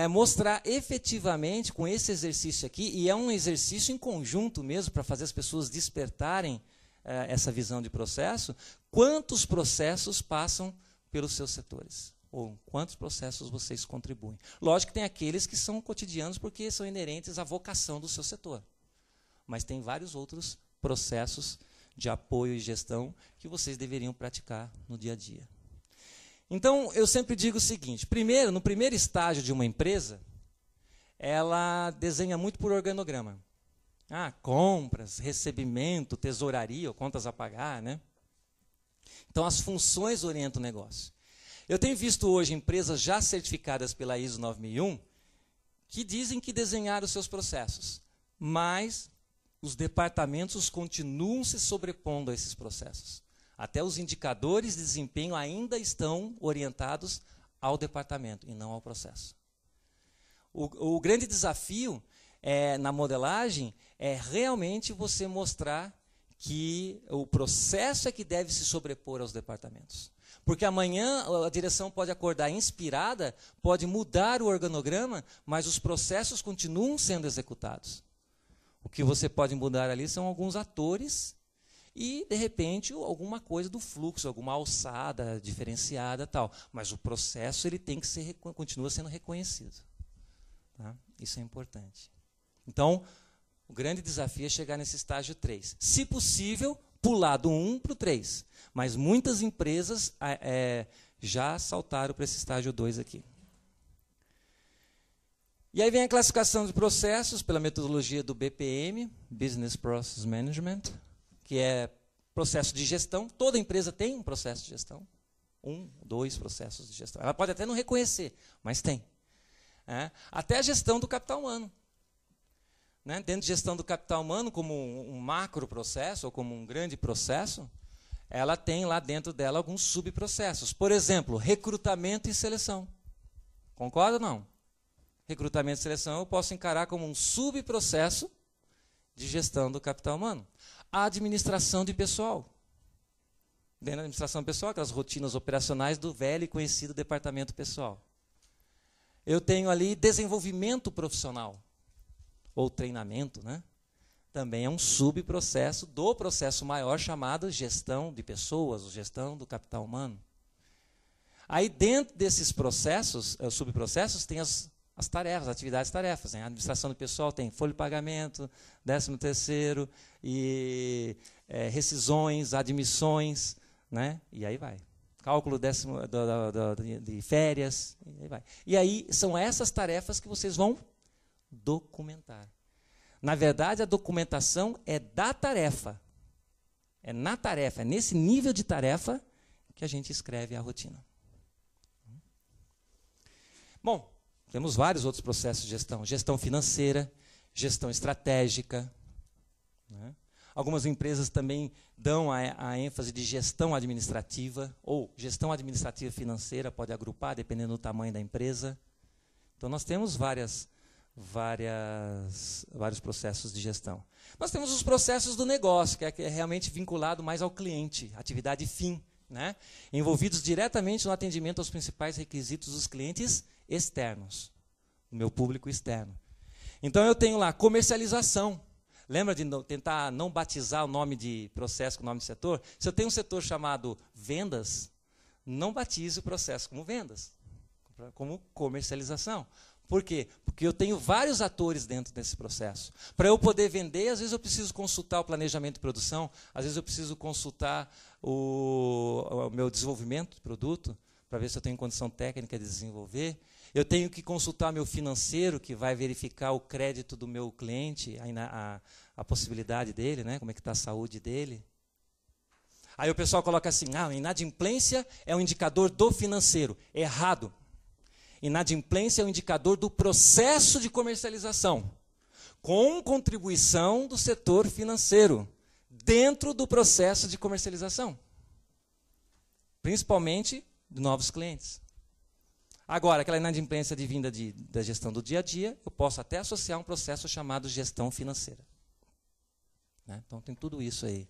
mostrar efetivamente com esse exercício aqui, e é um exercício em conjunto mesmo, para fazer as pessoas despertarem essa visão de processo, quantos processos passam pelos seus setores? Ou quantos processos vocês contribuem? Lógico que tem aqueles que são cotidianos porque são inerentes à vocação do seu setor. Mas tem vários outros processos de apoio e gestão que vocês deveriam praticar no dia a dia. Então, eu sempre digo o seguinte, primeiro, no primeiro estágio de uma empresa, ela desenha muito por organograma. Compras, recebimento, tesouraria, ou contas a pagar, né? Então, as funções orientam o negócio. Eu tenho visto hoje empresas já certificadas pela ISO 9001 que dizem que desenharam os seus processos, mas os departamentos continuam se sobrepondo a esses processos. Até os indicadores de desempenho ainda estão orientados ao departamento e não ao processo. O grande desafio na modelagem é realmente você mostrar que o processo é que deve se sobrepor aos departamentos. Porque amanhã a direção pode acordar inspirada, pode mudar o organograma, mas os processos continuam sendo executados. O que você pode mudar ali são alguns atores e, de repente, alguma coisa do fluxo, alguma alçada diferenciada tal. Mas o processo ele tem que ser, continua sendo reconhecido. Tá? Isso é importante. Então, o grande desafio é chegar nesse estágio 3. Se possível, pular do 1 para o 3. Mas muitas empresas já saltaram para esse estágio 2 aqui. E aí vem a classificação de processos pela metodologia do BPM, Business Process Management, que é processo de gestão. Toda empresa tem um processo de gestão. 1, 2 processos de gestão. Ela pode até não reconhecer, mas tem. Até a gestão do capital humano. Né? Dentro de gestão do capital humano, como um macro processo, ou como um grande processo, ela tem lá dentro dela alguns subprocessos. Por exemplo, recrutamento e seleção. Concorda ou não? Recrutamento e seleção eu posso encarar como um subprocesso de gestão do capital humano. A administração de pessoal. Dentro da administração pessoal, aquelas rotinas operacionais do velho e conhecido departamento pessoal. Eu tenho ali desenvolvimento profissional, ou treinamento, né? Também é um subprocesso do processo maior chamado gestão de pessoas, ou gestão do capital humano. Aí dentro desses processos, subprocessos, tem as tarefas, atividades tarefas. Né? A administração do pessoal tem folha de pagamento, 13º, e rescisões, admissões, né? E aí vai. Cálculo de férias, e aí vai. E aí são essas tarefas que vocês vão documentar. Na verdade, a documentação é da tarefa. É na tarefa, é nesse nível de tarefa que a gente escreve a rotina. Bom, temos vários outros processos de gestão. Gestão financeira, gestão estratégica. Né? Algumas empresas também dão a ênfase de gestão administrativa, ou gestão administrativa financeira, pode agrupar, dependendo do tamanho da empresa. Então, nós temos vários processos de gestão. Nós temos os processos do negócio, que é realmente vinculado mais ao cliente, atividade fim, né? Envolvidos diretamente no atendimento aos principais requisitos dos clientes externos, do meu público externo. Então, eu tenho lá comercialização. Lembra de tentar não batizar o nome de processo com o nome de setor? Se eu tenho um setor chamado vendas, não batize o processo como vendas, como comercialização. Por quê? Porque eu tenho vários atores dentro desse processo. Para eu poder vender, às vezes eu preciso consultar o planejamento de produção, às vezes eu preciso consultar o meu desenvolvimento de produto, para ver se eu tenho condição técnica de desenvolver. Eu tenho que consultar meu financeiro, que vai verificar o crédito do meu cliente, a possibilidade dele, né? Como é que está a saúde dele. Aí o pessoal coloca assim, a inadimplência é um indicador do financeiro. Errado. Inadimplência é um indicador do processo de comercialização, com contribuição do setor financeiro, dentro do processo de comercialização. Principalmente de novos clientes. Agora, aquela inadimplência advinda da gestão do dia a dia, eu posso até associar um processo chamado gestão financeira. Né? Então, tem tudo isso aí.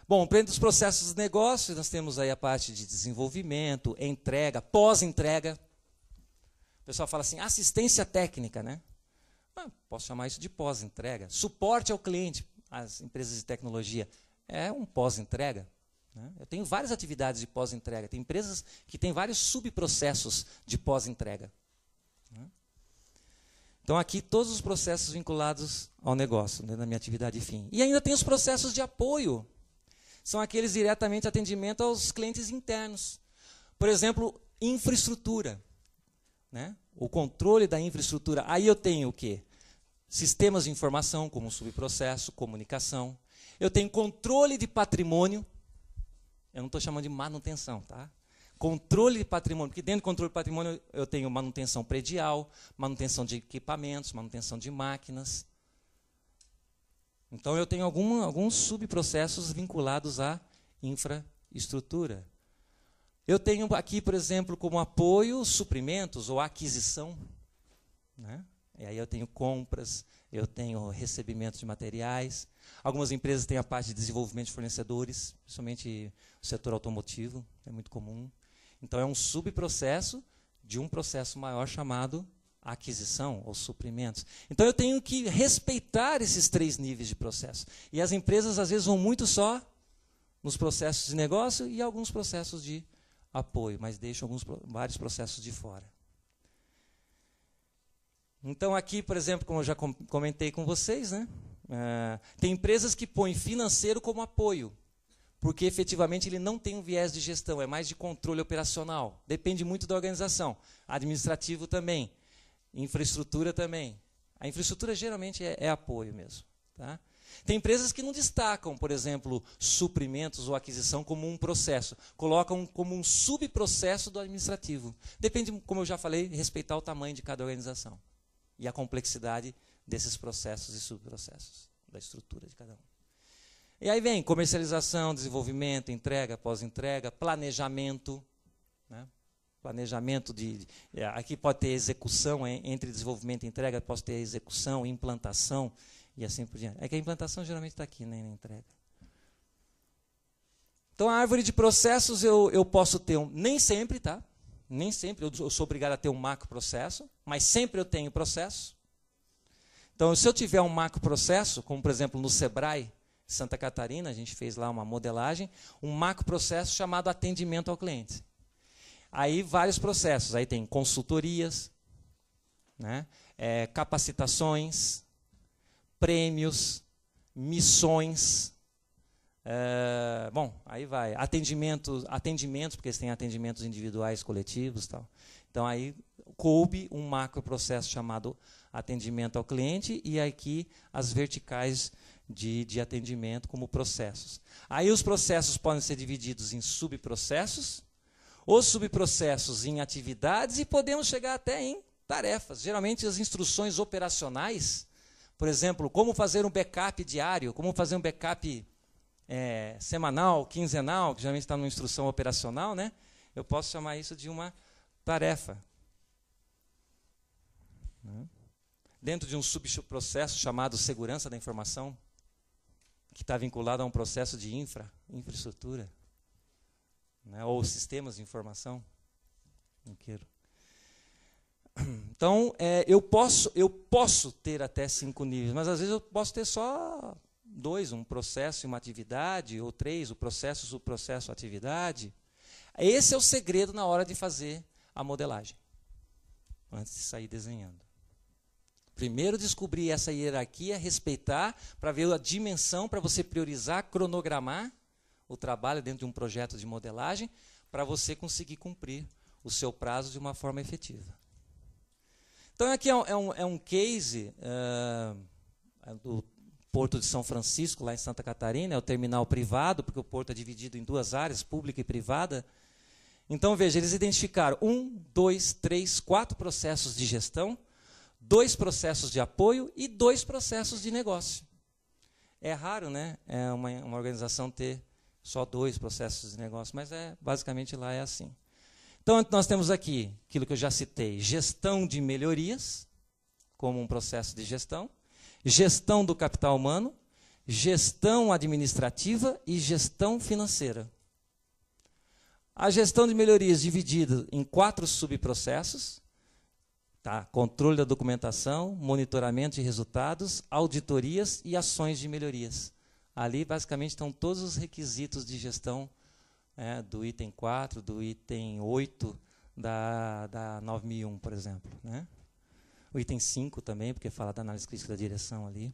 Bom, dentro dos processos de negócio, nós temos aí a parte de desenvolvimento, entrega, pós-entrega. O pessoal fala assim, assistência técnica, né? Posso chamar isso de pós-entrega. Suporte ao cliente, as empresas de tecnologia, é um pós-entrega. Né? Eu tenho várias atividades de pós-entrega. Tem empresas que têm vários subprocessos de pós-entrega. Né? Então, aqui, todos os processos vinculados ao negócio, né, na minha atividade de fim. E ainda tem os processos de apoio. São aqueles diretamente atendimento aos clientes internos. Por exemplo, infraestrutura. Né? O controle da infraestrutura. Aí eu tenho o quê? Sistemas de informação, como subprocesso, comunicação. Eu tenho controle de patrimônio. Eu não estou chamando de manutenção, tá? Controle de patrimônio, porque dentro do controle de patrimônio eu tenho manutenção predial, manutenção de equipamentos, manutenção de máquinas. Então eu tenho alguns subprocessos vinculados à infraestrutura. Eu tenho aqui, por exemplo, como apoio, suprimentos ou aquisição. Né? E aí eu tenho compras, eu tenho recebimento de materiais. Algumas empresas têm a parte de desenvolvimento de fornecedores, principalmente o setor automotivo, é muito comum. Então é um subprocesso de um processo maior chamado aquisição ou suprimentos. Então eu tenho que respeitar esses 3 níveis de processo. E as empresas às vezes vão muito só nos processos de negócio e alguns processos de apoio, mas deixam vários processos de fora. Então aqui, por exemplo, como eu já comentei com vocês, né, tem empresas que põem financeiro como apoio, porque efetivamente ele não tem um viés de gestão, é mais de controle operacional. Depende muito da organização. Administrativo também. Infraestrutura também. A infraestrutura geralmente é apoio mesmo. Tá? Tem empresas que não destacam, por exemplo, suprimentos ou aquisição como um processo. Colocam como um subprocesso do administrativo. Depende, como eu já falei, respeitar o tamanho de cada organização. E a complexidade desses processos e subprocessos, da estrutura de cada um. E aí vem comercialização, desenvolvimento, entrega, pós-entrega, planejamento. Né? Planejamento aqui pode ter execução, entre desenvolvimento e entrega, pode ter execução, implantação e assim por diante. É que a implantação geralmente está aqui, né, na entrega. Então a árvore de processos eu posso ter nem sempre, tá? Nem sempre eu sou obrigado a ter um macro processo, mas sempre eu tenho processo. Então se eu tiver um macro processo, como por exemplo no Sebrae, Santa Catarina, a gente fez lá uma modelagem, um macro processo chamado atendimento ao cliente. Aí vários processos, aí tem consultorias, né? Capacitações, prêmios, missões, bom, aí vai, atendimentos, porque eles têm atendimentos individuais, coletivos, tal. Então aí coube um macro processo chamado atendimento ao cliente e aqui as verticais de atendimento como processos. Aí os processos podem ser divididos em subprocessos, os subprocessos em atividades e podemos chegar até em tarefas. Geralmente as instruções operacionais, por exemplo, como fazer um backup diário, como fazer um backup semanal, quinzenal, que geralmente está numa instrução operacional, né? Eu posso chamar isso de uma tarefa. Dentro de um subprocesso chamado segurança da informação, que está vinculado a um processo de infraestrutura, né, ou sistemas de informação. Então, eu posso ter até 5 níveis, mas às vezes eu posso ter só 2, um processo e uma atividade, ou 3, o processo, subprocesso, atividade. Esse é o segredo na hora de fazer a modelagem, antes de sair desenhando. Primeiro descobrir essa hierarquia, respeitar, para ver a dimensão, para você priorizar, cronogramar o trabalho dentro de um projeto de modelagem, para você conseguir cumprir o seu prazo de uma forma efetiva. Então, aqui é um case do Porto de São Francisco, lá em Santa Catarina, é o terminal privado, porque o porto é dividido em 2 áreas, pública e privada. Então, veja, eles identificaram 1, 2, 3, 4 processos de gestão, 2 processos de apoio e 2 processos de negócio. É raro, né, uma organização ter só 2 processos de negócio, mas basicamente lá é assim. Então, nós temos aqui aquilo que eu já citei, gestão de melhorias, como um processo de gestão, gestão do capital humano, gestão administrativa e gestão financeira. A gestão de melhorias dividida em 4 subprocessos, tá? Controle da documentação, monitoramento de resultados, auditorias e ações de melhorias. Ali, basicamente, estão todos os requisitos de gestão do item 4, do item 8 da 9001, por exemplo. Né? O item 5 também, porque fala da análise crítica da direção ali.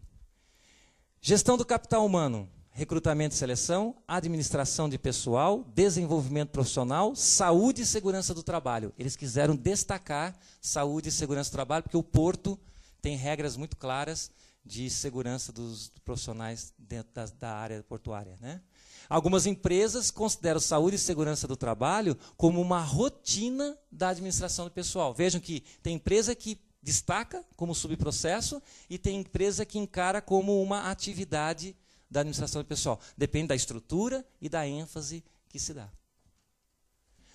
Gestão do capital humano, recrutamento e seleção, administração de pessoal, desenvolvimento profissional, saúde e segurança do trabalho. Eles quiseram destacar saúde e segurança do trabalho, porque o porto tem regras muito claras de segurança dos profissionais dentro da área portuária. Né? Algumas empresas consideram saúde e segurança do trabalho como uma rotina da administração do pessoal. Vejam que tem empresa que destaca como subprocesso e tem empresa que encara como uma atividade da administração do pessoal. Depende da estrutura e da ênfase que se dá.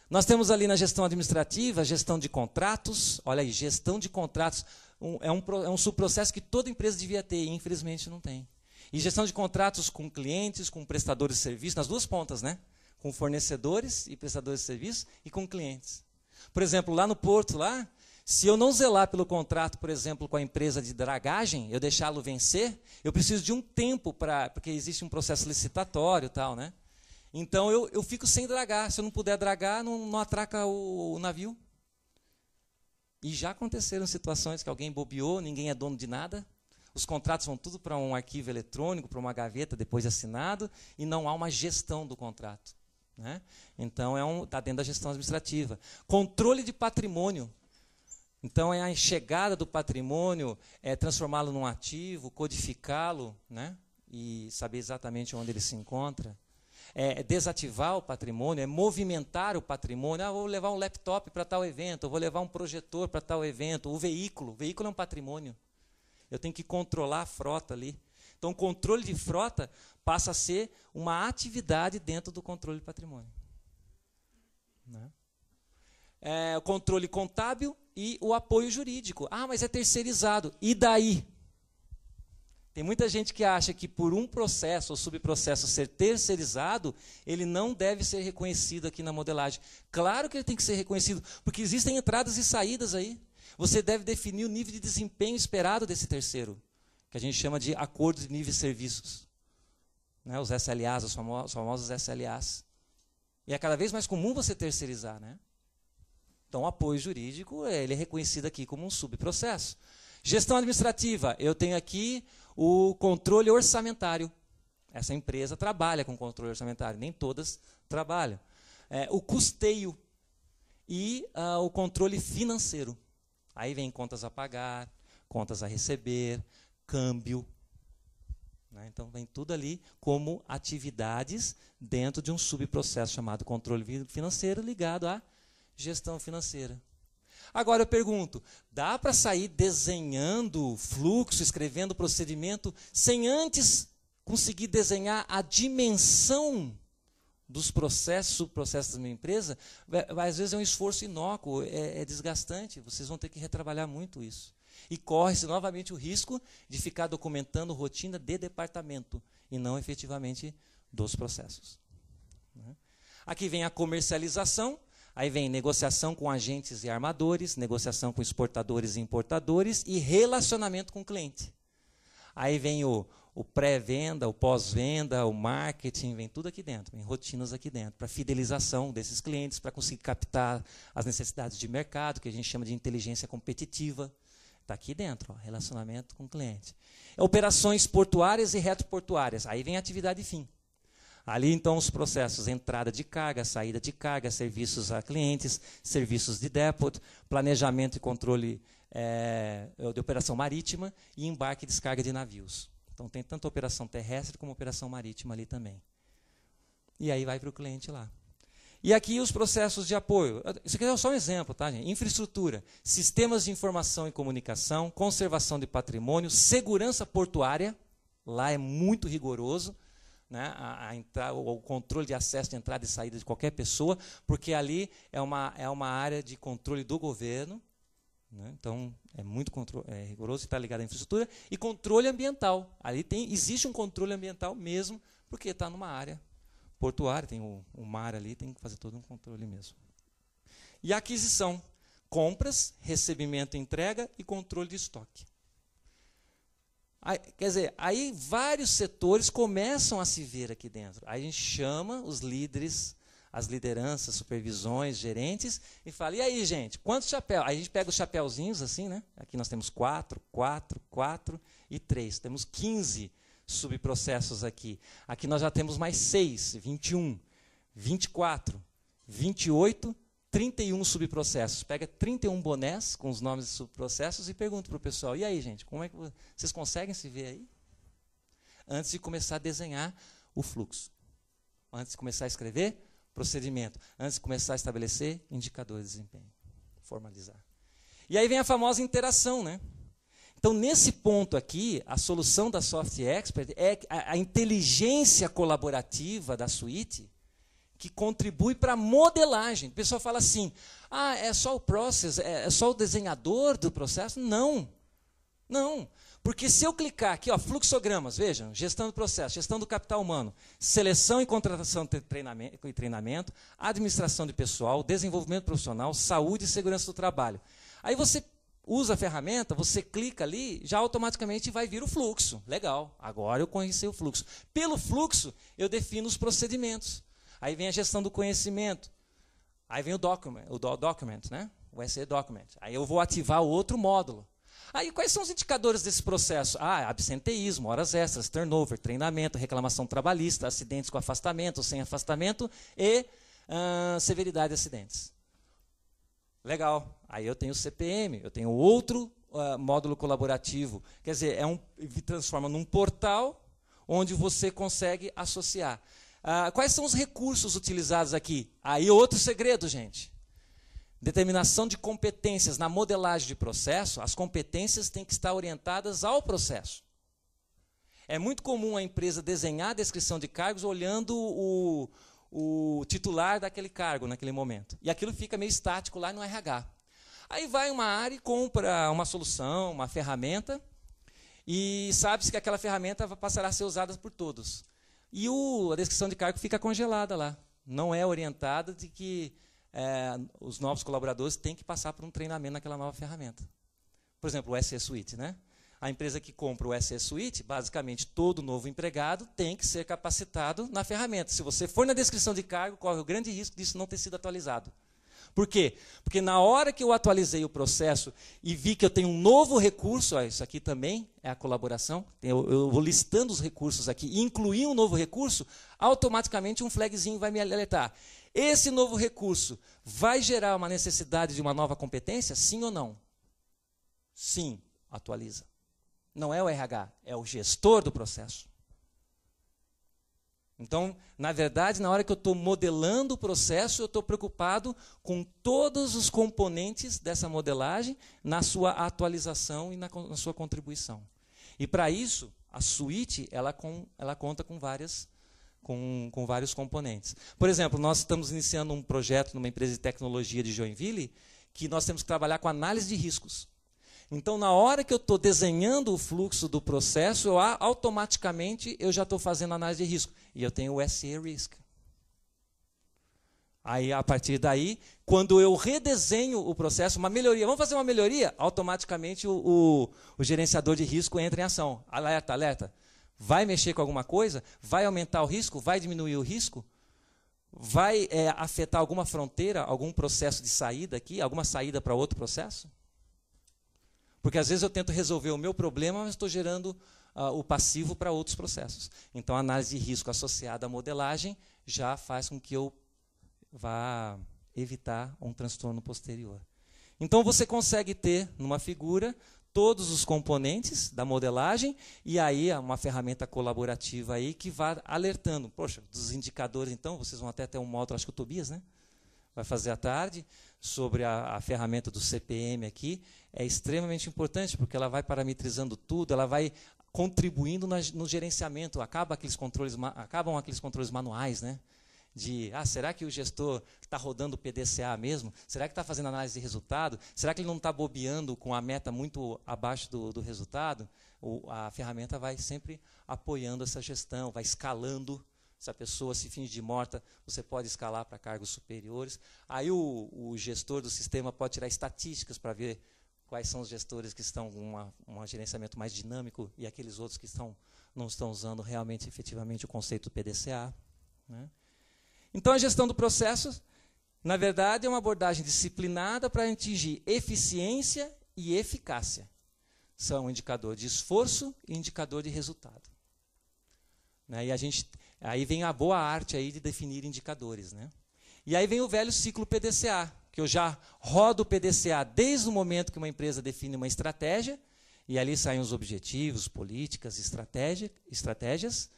Nós temos ali na gestão administrativa, gestão de contratos. Olha aí, gestão de contratos é um subprocesso que toda empresa devia ter e infelizmente não tem. E gestão de contratos com clientes, com prestadores de serviço, nas 2 pontas, né? Com fornecedores e prestadores de serviço e com clientes. Por exemplo, lá no porto, se eu não zelar pelo contrato, por exemplo, com a empresa de dragagem, eu deixá-lo vencer, eu preciso de um tempo, porque existe um processo licitatório e tal, né? Então eu fico sem dragar. Se eu não puder dragar, não atraca o navio. E já aconteceram situações que alguém bobeou, ninguém é dono de nada. Os contratos vão tudo para um arquivo eletrônico, para uma gaveta depois de assinado, e não há uma gestão do contrato. Né? Então, está dentro da gestão administrativa. Controle de patrimônio. Então, é a chegada do patrimônio, transformá-lo num ativo, codificá-lo, né? E saber exatamente onde ele se encontra. Desativar o patrimônio, movimentar o patrimônio. Vou levar um laptop para tal evento, vou levar um projetor para tal evento. O veículo é um patrimônio. Eu tenho que controlar a frota ali. Então, o controle de frota passa a ser uma atividade dentro do controle de patrimônio. Né? O controle contábil e o apoio jurídico. Mas é terceirizado. E daí? Tem muita gente que acha que por um processo ou subprocesso ser terceirizado, ele não deve ser reconhecido aqui na modelagem. Claro que ele tem que ser reconhecido, porque existem entradas e saídas aí. Você deve definir o nível de desempenho esperado desse terceiro, que a gente chama de acordo de níveis de serviços. Né? Os SLAs, os famosos SLAs. E é cada vez mais comum você terceirizar. Né? Então, o apoio jurídico ele é reconhecido aqui como um subprocesso. Gestão administrativa, eu tenho aqui o controle orçamentário. Essa empresa trabalha com controle orçamentário, nem todas trabalham. O custeio e o controle financeiro. Aí vem contas a pagar, contas a receber, câmbio. Né? Então, vem tudo ali como atividades dentro de um subprocesso chamado controle financeiro ligado à gestão financeira. Agora eu pergunto, dá para sair desenhando fluxo, escrevendo procedimento, sem antes conseguir desenhar a dimensão dos processos, subprocessos da minha empresa? Às vezes é um esforço inócuo, é desgastante, vocês vão ter que retrabalhar muito isso. E corre-se novamente o risco de ficar documentando rotina de departamento, e não efetivamente dos processos. Aqui vem a comercialização. Aí vem negociação com agentes e armadores, negociação com exportadores e importadores e relacionamento com o cliente. Aí vem o pré-venda, o pós-venda, o marketing, vem tudo aqui dentro, vem rotinas aqui dentro, para fidelização desses clientes, para conseguir captar as necessidades de mercado, que a gente chama de inteligência competitiva. Está aqui dentro, ó, relacionamento com o cliente. Operações portuárias e retroportuárias, aí vem a atividade fim. Ali, então, os processos, entrada de carga, saída de carga, serviços a clientes, serviços de depot, planejamento e controle de operação marítima e embarque e descarga de navios. Então, tem tanto operação terrestre como operação marítima ali também. E aí vai para o cliente lá. E aqui os processos de apoio. Isso aqui é só um exemplo, tá, gente? Infraestrutura, sistemas de informação e comunicação, conservação de patrimônio, segurança portuária, lá é muito rigoroso, né, o controle de acesso de entrada e saída de qualquer pessoa, porque ali é uma área de controle do governo, né, então é muito rigoroso e está ligado à infraestrutura, e controle ambiental. Ali existe um controle ambiental mesmo, porque está numa área portuária, tem o mar ali, tem que fazer todo um controle mesmo. E aquisição, compras, recebimento e entrega e controle de estoque. Aí, quer dizer, aí vários setores começam a se ver aqui dentro. Aí a gente chama os líderes, as lideranças, supervisões, gerentes, e fala, e aí, gente, quantos chapéus? Aí a gente pega os chapéuzinhos assim, né? Aqui nós temos 4, 4, 4 e 3. Temos 15 subprocessos aqui. Aqui nós já temos mais 6, 21, 24, 28, 31 subprocessos. Pega 31 bonés com os nomes de subprocessos e pergunta para o pessoal, e aí, gente, como é que vocês conseguem se ver aí? Antes de começar a desenhar o fluxo. Antes de começar a escrever, procedimento. Antes de começar a estabelecer indicadores de desempenho. Formalizar. E aí vem a famosa interação, né? Então, nesse ponto aqui, a solução da Soft Expert é a inteligência colaborativa da suíte que contribui para a modelagem. O pessoal fala assim, é só o process, é só o desenhador do processo? Não. Não. Porque se eu clicar aqui, ó, fluxogramas, vejam, gestão do processo, gestão do capital humano, seleção e contratação e treinamento, administração de pessoal, desenvolvimento profissional, saúde e segurança do trabalho. Aí você usa a ferramenta, você clica ali, já automaticamente vai vir o fluxo. Legal, agora eu conheci o fluxo. Pelo fluxo, eu defino os procedimentos. Aí vem a gestão do conhecimento. Aí vem o document, né? O SE document. Aí eu vou ativar o outro módulo. Aí quais são os indicadores desse processo? Absenteísmo, horas extras, turnover, treinamento, reclamação trabalhista, acidentes com afastamento, sem afastamento e severidade de acidentes. Legal. Aí eu tenho o CPM, eu tenho outro módulo colaborativo. Quer dizer, transforma num portal onde você consegue associar. Quais são os recursos utilizados aqui? Aí outro segredo, gente. Determinação de competências. Na modelagem de processo, as competências têm que estar orientadas ao processo. É muito comum a empresa desenhar a descrição de cargos olhando o titular daquele cargo naquele momento. E aquilo fica meio estático lá no RH. Aí vai uma área e compra uma solução, uma ferramenta, e sabe-se que aquela ferramenta passará a ser usada por todos. E a descrição de cargo fica congelada lá. Não é orientada de que os novos colaboradores têm que passar por um treinamento naquela nova ferramenta. Por exemplo, o SE Suite, né? A empresa que compra o SE Suite, basicamente todo novo empregado tem que ser capacitado na ferramenta. Se você for na descrição de cargo, corre o grande risco disso não ter sido atualizado. Por quê? Porque na hora que eu atualizei o processo e vi que eu tenho um novo recurso, isso aqui também é a colaboração, eu vou listando os recursos aqui e incluir um novo recurso, automaticamente um flagzinho vai me alertar. Esse novo recurso vai gerar uma necessidade de uma nova competência? Sim ou não? Sim, atualiza. Não é o RH, é o gestor do processo. Então, na verdade, na hora que eu estou modelando o processo, eu estou preocupado com todos os componentes dessa modelagem na sua atualização e na sua contribuição. E para isso, a suíte ela conta com vários componentes. Por exemplo, nós estamos iniciando um projeto numa empresa de tecnologia de Joinville que nós temos que trabalhar com análise de riscos. Então, na hora que eu estou desenhando o fluxo do processo, automaticamente eu já estou fazendo análise de risco. E eu tenho o SE Risk. Aí, a partir daí, quando eu redesenho o processo, uma melhoria, vamos fazer uma melhoria, automaticamente o gerenciador de risco entra em ação. Alerta, alerta. Vai mexer com alguma coisa? Vai aumentar o risco? Vai diminuir o risco? Vai afetar alguma fronteira, algum processo de saída aqui, alguma saída para outro processo? Porque às vezes eu tento resolver o meu problema, mas estou gerando o passivo para outros processos. Então, a análise de risco associada à modelagem já faz com que eu vá evitar um transtorno posterior. Então, você consegue ter, numa figura, todos os componentes da modelagem e aí uma ferramenta colaborativa aí que vá alertando. Poxa, dos indicadores, então, vocês vão até ter um módulo, acho que o Tobias, né? Vai fazer à tarde, sobre a ferramenta do CPM aqui. É extremamente importante, porque ela vai parametrizando tudo, ela vai contribuindo no gerenciamento. Acabam aqueles controles manuais, né? Será que o gestor está rodando o PDCA mesmo? Será que está fazendo análise de resultado? Será que ele não está bobeando com a meta muito abaixo do resultado? A ferramenta vai sempre apoiando essa gestão, vai escalando. Se a pessoa se finge de morta, você pode escalar para cargos superiores. Aí o gestor do sistema pode tirar estatísticas para ver quais são os gestores que estão com um gerenciamento mais dinâmico e aqueles outros que não estão usando realmente, efetivamente, o conceito do PDCA. Né? Então, a gestão do processo, na verdade, é uma abordagem disciplinada para atingir eficiência e eficácia. São indicador de esforço e indicador de resultado. Né? E aí vem a boa arte aí de definir indicadores. Né? E aí vem o velho ciclo PDCA, que eu já rodo o PDCA desde o momento que uma empresa define uma estratégia, e ali saem os objetivos, políticas, estratégias.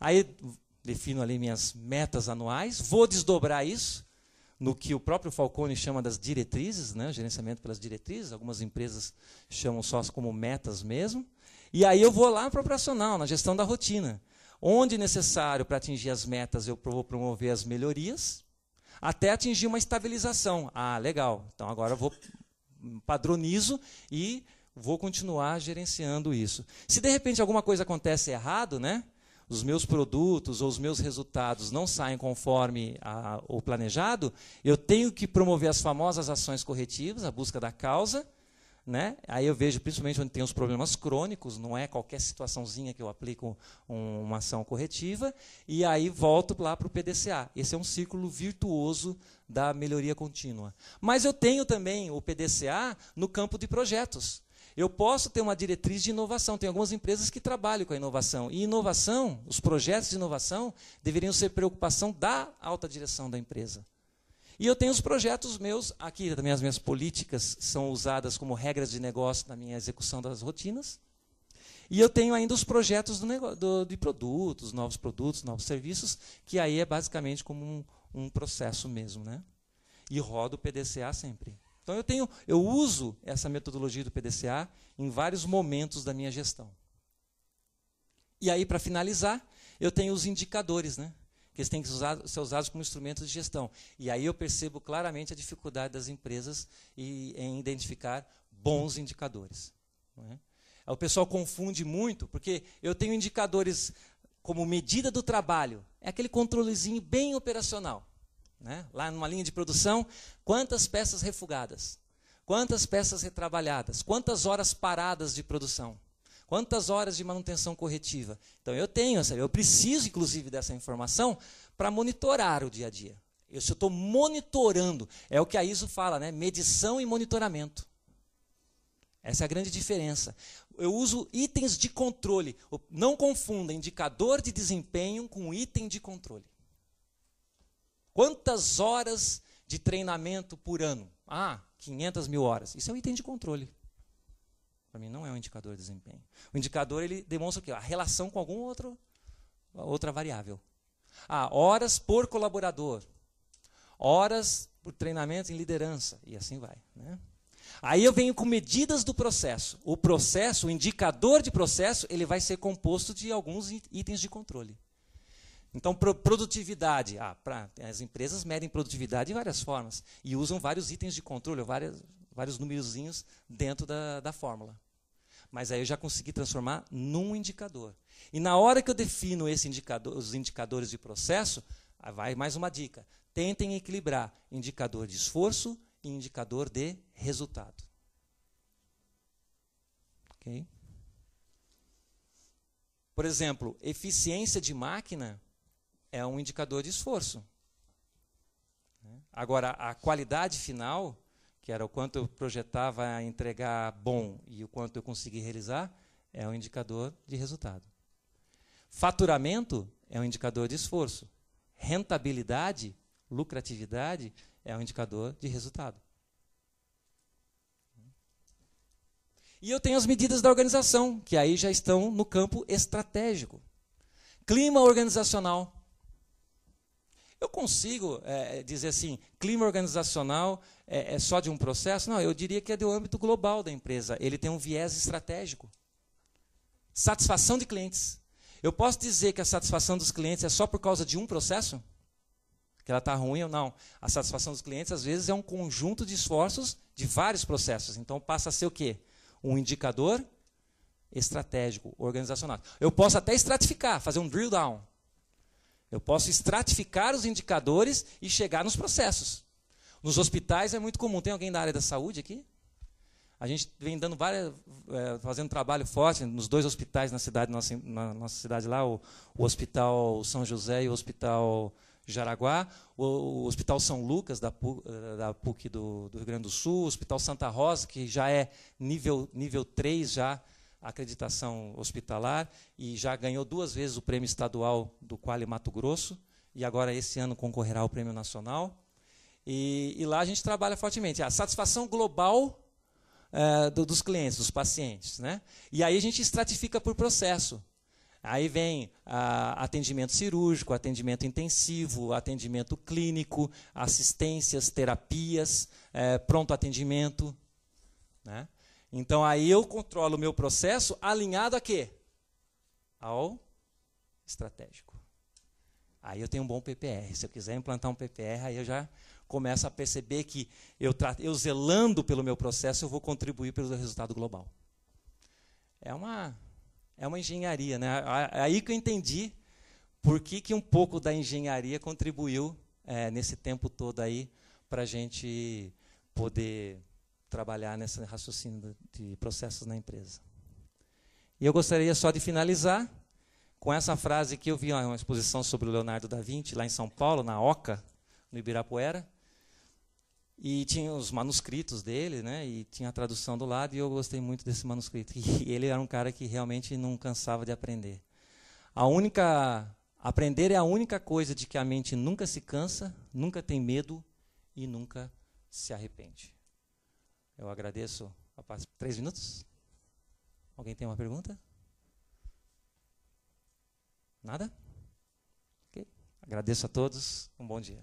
Aí defino ali minhas metas anuais, vou desdobrar isso no que o próprio Falcone chama das diretrizes, né, gerenciamento pelas diretrizes, algumas empresas chamam só como metas mesmo, e aí eu vou lá para o operacional, na gestão da rotina. Onde necessário para atingir as metas, eu vou promover as melhorias, até atingir uma estabilização. Ah, legal, então agora eu padronizo e vou continuar gerenciando isso. Se de repente alguma coisa acontece errado, né, os meus produtos ou os meus resultados não saem conforme o planejado, eu tenho que promover as famosas ações corretivas, a busca da causa. Né? Aí eu vejo, principalmente onde tem os problemas crônicos, não é qualquer situaçãozinha que eu aplico uma ação corretiva, e aí volto lá para o PDCA. Esse é um círculo virtuoso da melhoria contínua. Mas eu tenho também o PDCA no campo de projetos. Eu posso ter uma diretriz de inovação. Tem algumas empresas que trabalham com a inovação. E inovação, os projetos de inovação, deveriam ser preocupação da alta direção da empresa. E eu tenho os projetos meus, aqui também as minhas políticas são usadas como regras de negócio na minha execução das rotinas. E eu tenho ainda os projetos de produtos, novos serviços, que aí é basicamente como um processo mesmo. Né? E rodo o PDCA sempre. Então eu uso essa metodologia do PDCA em vários momentos da minha gestão. E aí, para finalizar, eu tenho os indicadores, né? Que eles têm que ser usados como instrumentos de gestão. E aí eu percebo claramente a dificuldade das empresas em identificar bons indicadores. Não é? O pessoal confunde muito, porque eu tenho indicadores como medida do trabalho. É aquele controlezinho bem operacional. Né? Lá numa linha de produção, quantas peças refugadas? Quantas peças retrabalhadas? Quantas horas paradas de produção? Quantas horas de manutenção corretiva? Então, eu preciso, inclusive, dessa informação para monitorar o dia a dia. Se eu estou monitorando, é o que a ISO fala, né? Medição e monitoramento. Essa é a grande diferença. Eu uso itens de controle. Não confunda indicador de desempenho com item de controle. Quantas horas de treinamento por ano? 500 mil horas. Isso é um item de controle. Para mim, não é um indicador de desempenho. O indicador ele demonstra o quê? A relação com alguma outra variável. Horas por colaborador. Horas por treinamento em liderança. E assim vai. Né? Aí eu venho com medidas do processo. O indicador de processo, ele vai ser composto de alguns itens de controle. Então, produtividade. As empresas medem produtividade de várias formas. E usam vários itens de controle, vários numerozinhos dentro da fórmula. Mas aí eu já consegui transformar num indicador. E na hora que eu defino os indicadores de processo, Vai mais uma dica. Tentem equilibrar indicador de esforço e indicador de resultado. Ok? Por exemplo, eficiência de máquina é um indicador de esforço. Agora, a qualidade final, que era o quanto eu projetava entregar bom e o quanto eu consegui realizar, é um indicador de resultado. Faturamento é um indicador de esforço. Rentabilidade, lucratividade, é um indicador de resultado. E eu tenho as medidas da organização, que aí já estão no campo estratégico. Clima organizacional. Eu consigo dizer assim, clima organizacional é só de um processo? Não, eu diria que é do âmbito global da empresa. Ele tem um viés estratégico. Satisfação de clientes. Eu posso dizer que a satisfação dos clientes é só por causa de um processo? Que ela está ruim ou não? A satisfação dos clientes, às vezes, é um conjunto de esforços de vários processos. Então, passa a ser o quê? Um indicador estratégico, organizacional. Eu posso até estratificar, fazer um drill down. Eu posso estratificar os indicadores e chegar nos processos. Nos hospitais é muito comum. Tem alguém da área da saúde aqui? A gente vem dando fazendo trabalho forte nos 2 hospitais na nossa cidade lá, o Hospital São José e o Hospital Jaraguá, o Hospital São Lucas, da PUC do Rio Grande do Sul, o Hospital Santa Rosa, que já é nível 3 já, acreditação hospitalar, e já ganhou 2 vezes o prêmio estadual do Quali Mato Grosso, e agora esse ano concorrerá ao prêmio nacional. E lá a gente trabalha fortemente. A satisfação global dos clientes, dos pacientes. Né? E aí a gente estratifica por processo. Aí vem atendimento cirúrgico, atendimento intensivo, atendimento clínico, assistências, terapias, pronto atendimento. Né? Então, aí eu controlo o meu processo alinhado a quê? Ao estratégico. Aí eu tenho um bom PPR. Se eu quiser implantar um PPR, aí eu já começo a perceber que eu zelando pelo meu processo, eu vou contribuir pelo resultado global. É uma engenharia, né? Aí que eu entendi por que um pouco da engenharia contribuiu nesse tempo todo aí para a gente poder trabalhar nesse raciocínio de processos na empresa. E eu gostaria só de finalizar com essa frase que eu vi uma exposição sobre o Leonardo da Vinci, lá em São Paulo, na Oca, no Ibirapuera, e tinha os manuscritos dele, né, e tinha a tradução do lado, e eu gostei muito desse manuscrito. E ele era um cara que realmente não cansava de aprender. Aprender é a única coisa de que a mente nunca se cansa, nunca tem medo e nunca se arrepende. Eu agradeço. 3 minutos? Alguém tem uma pergunta? Nada? Ok. Agradeço a todos. Um bom dia.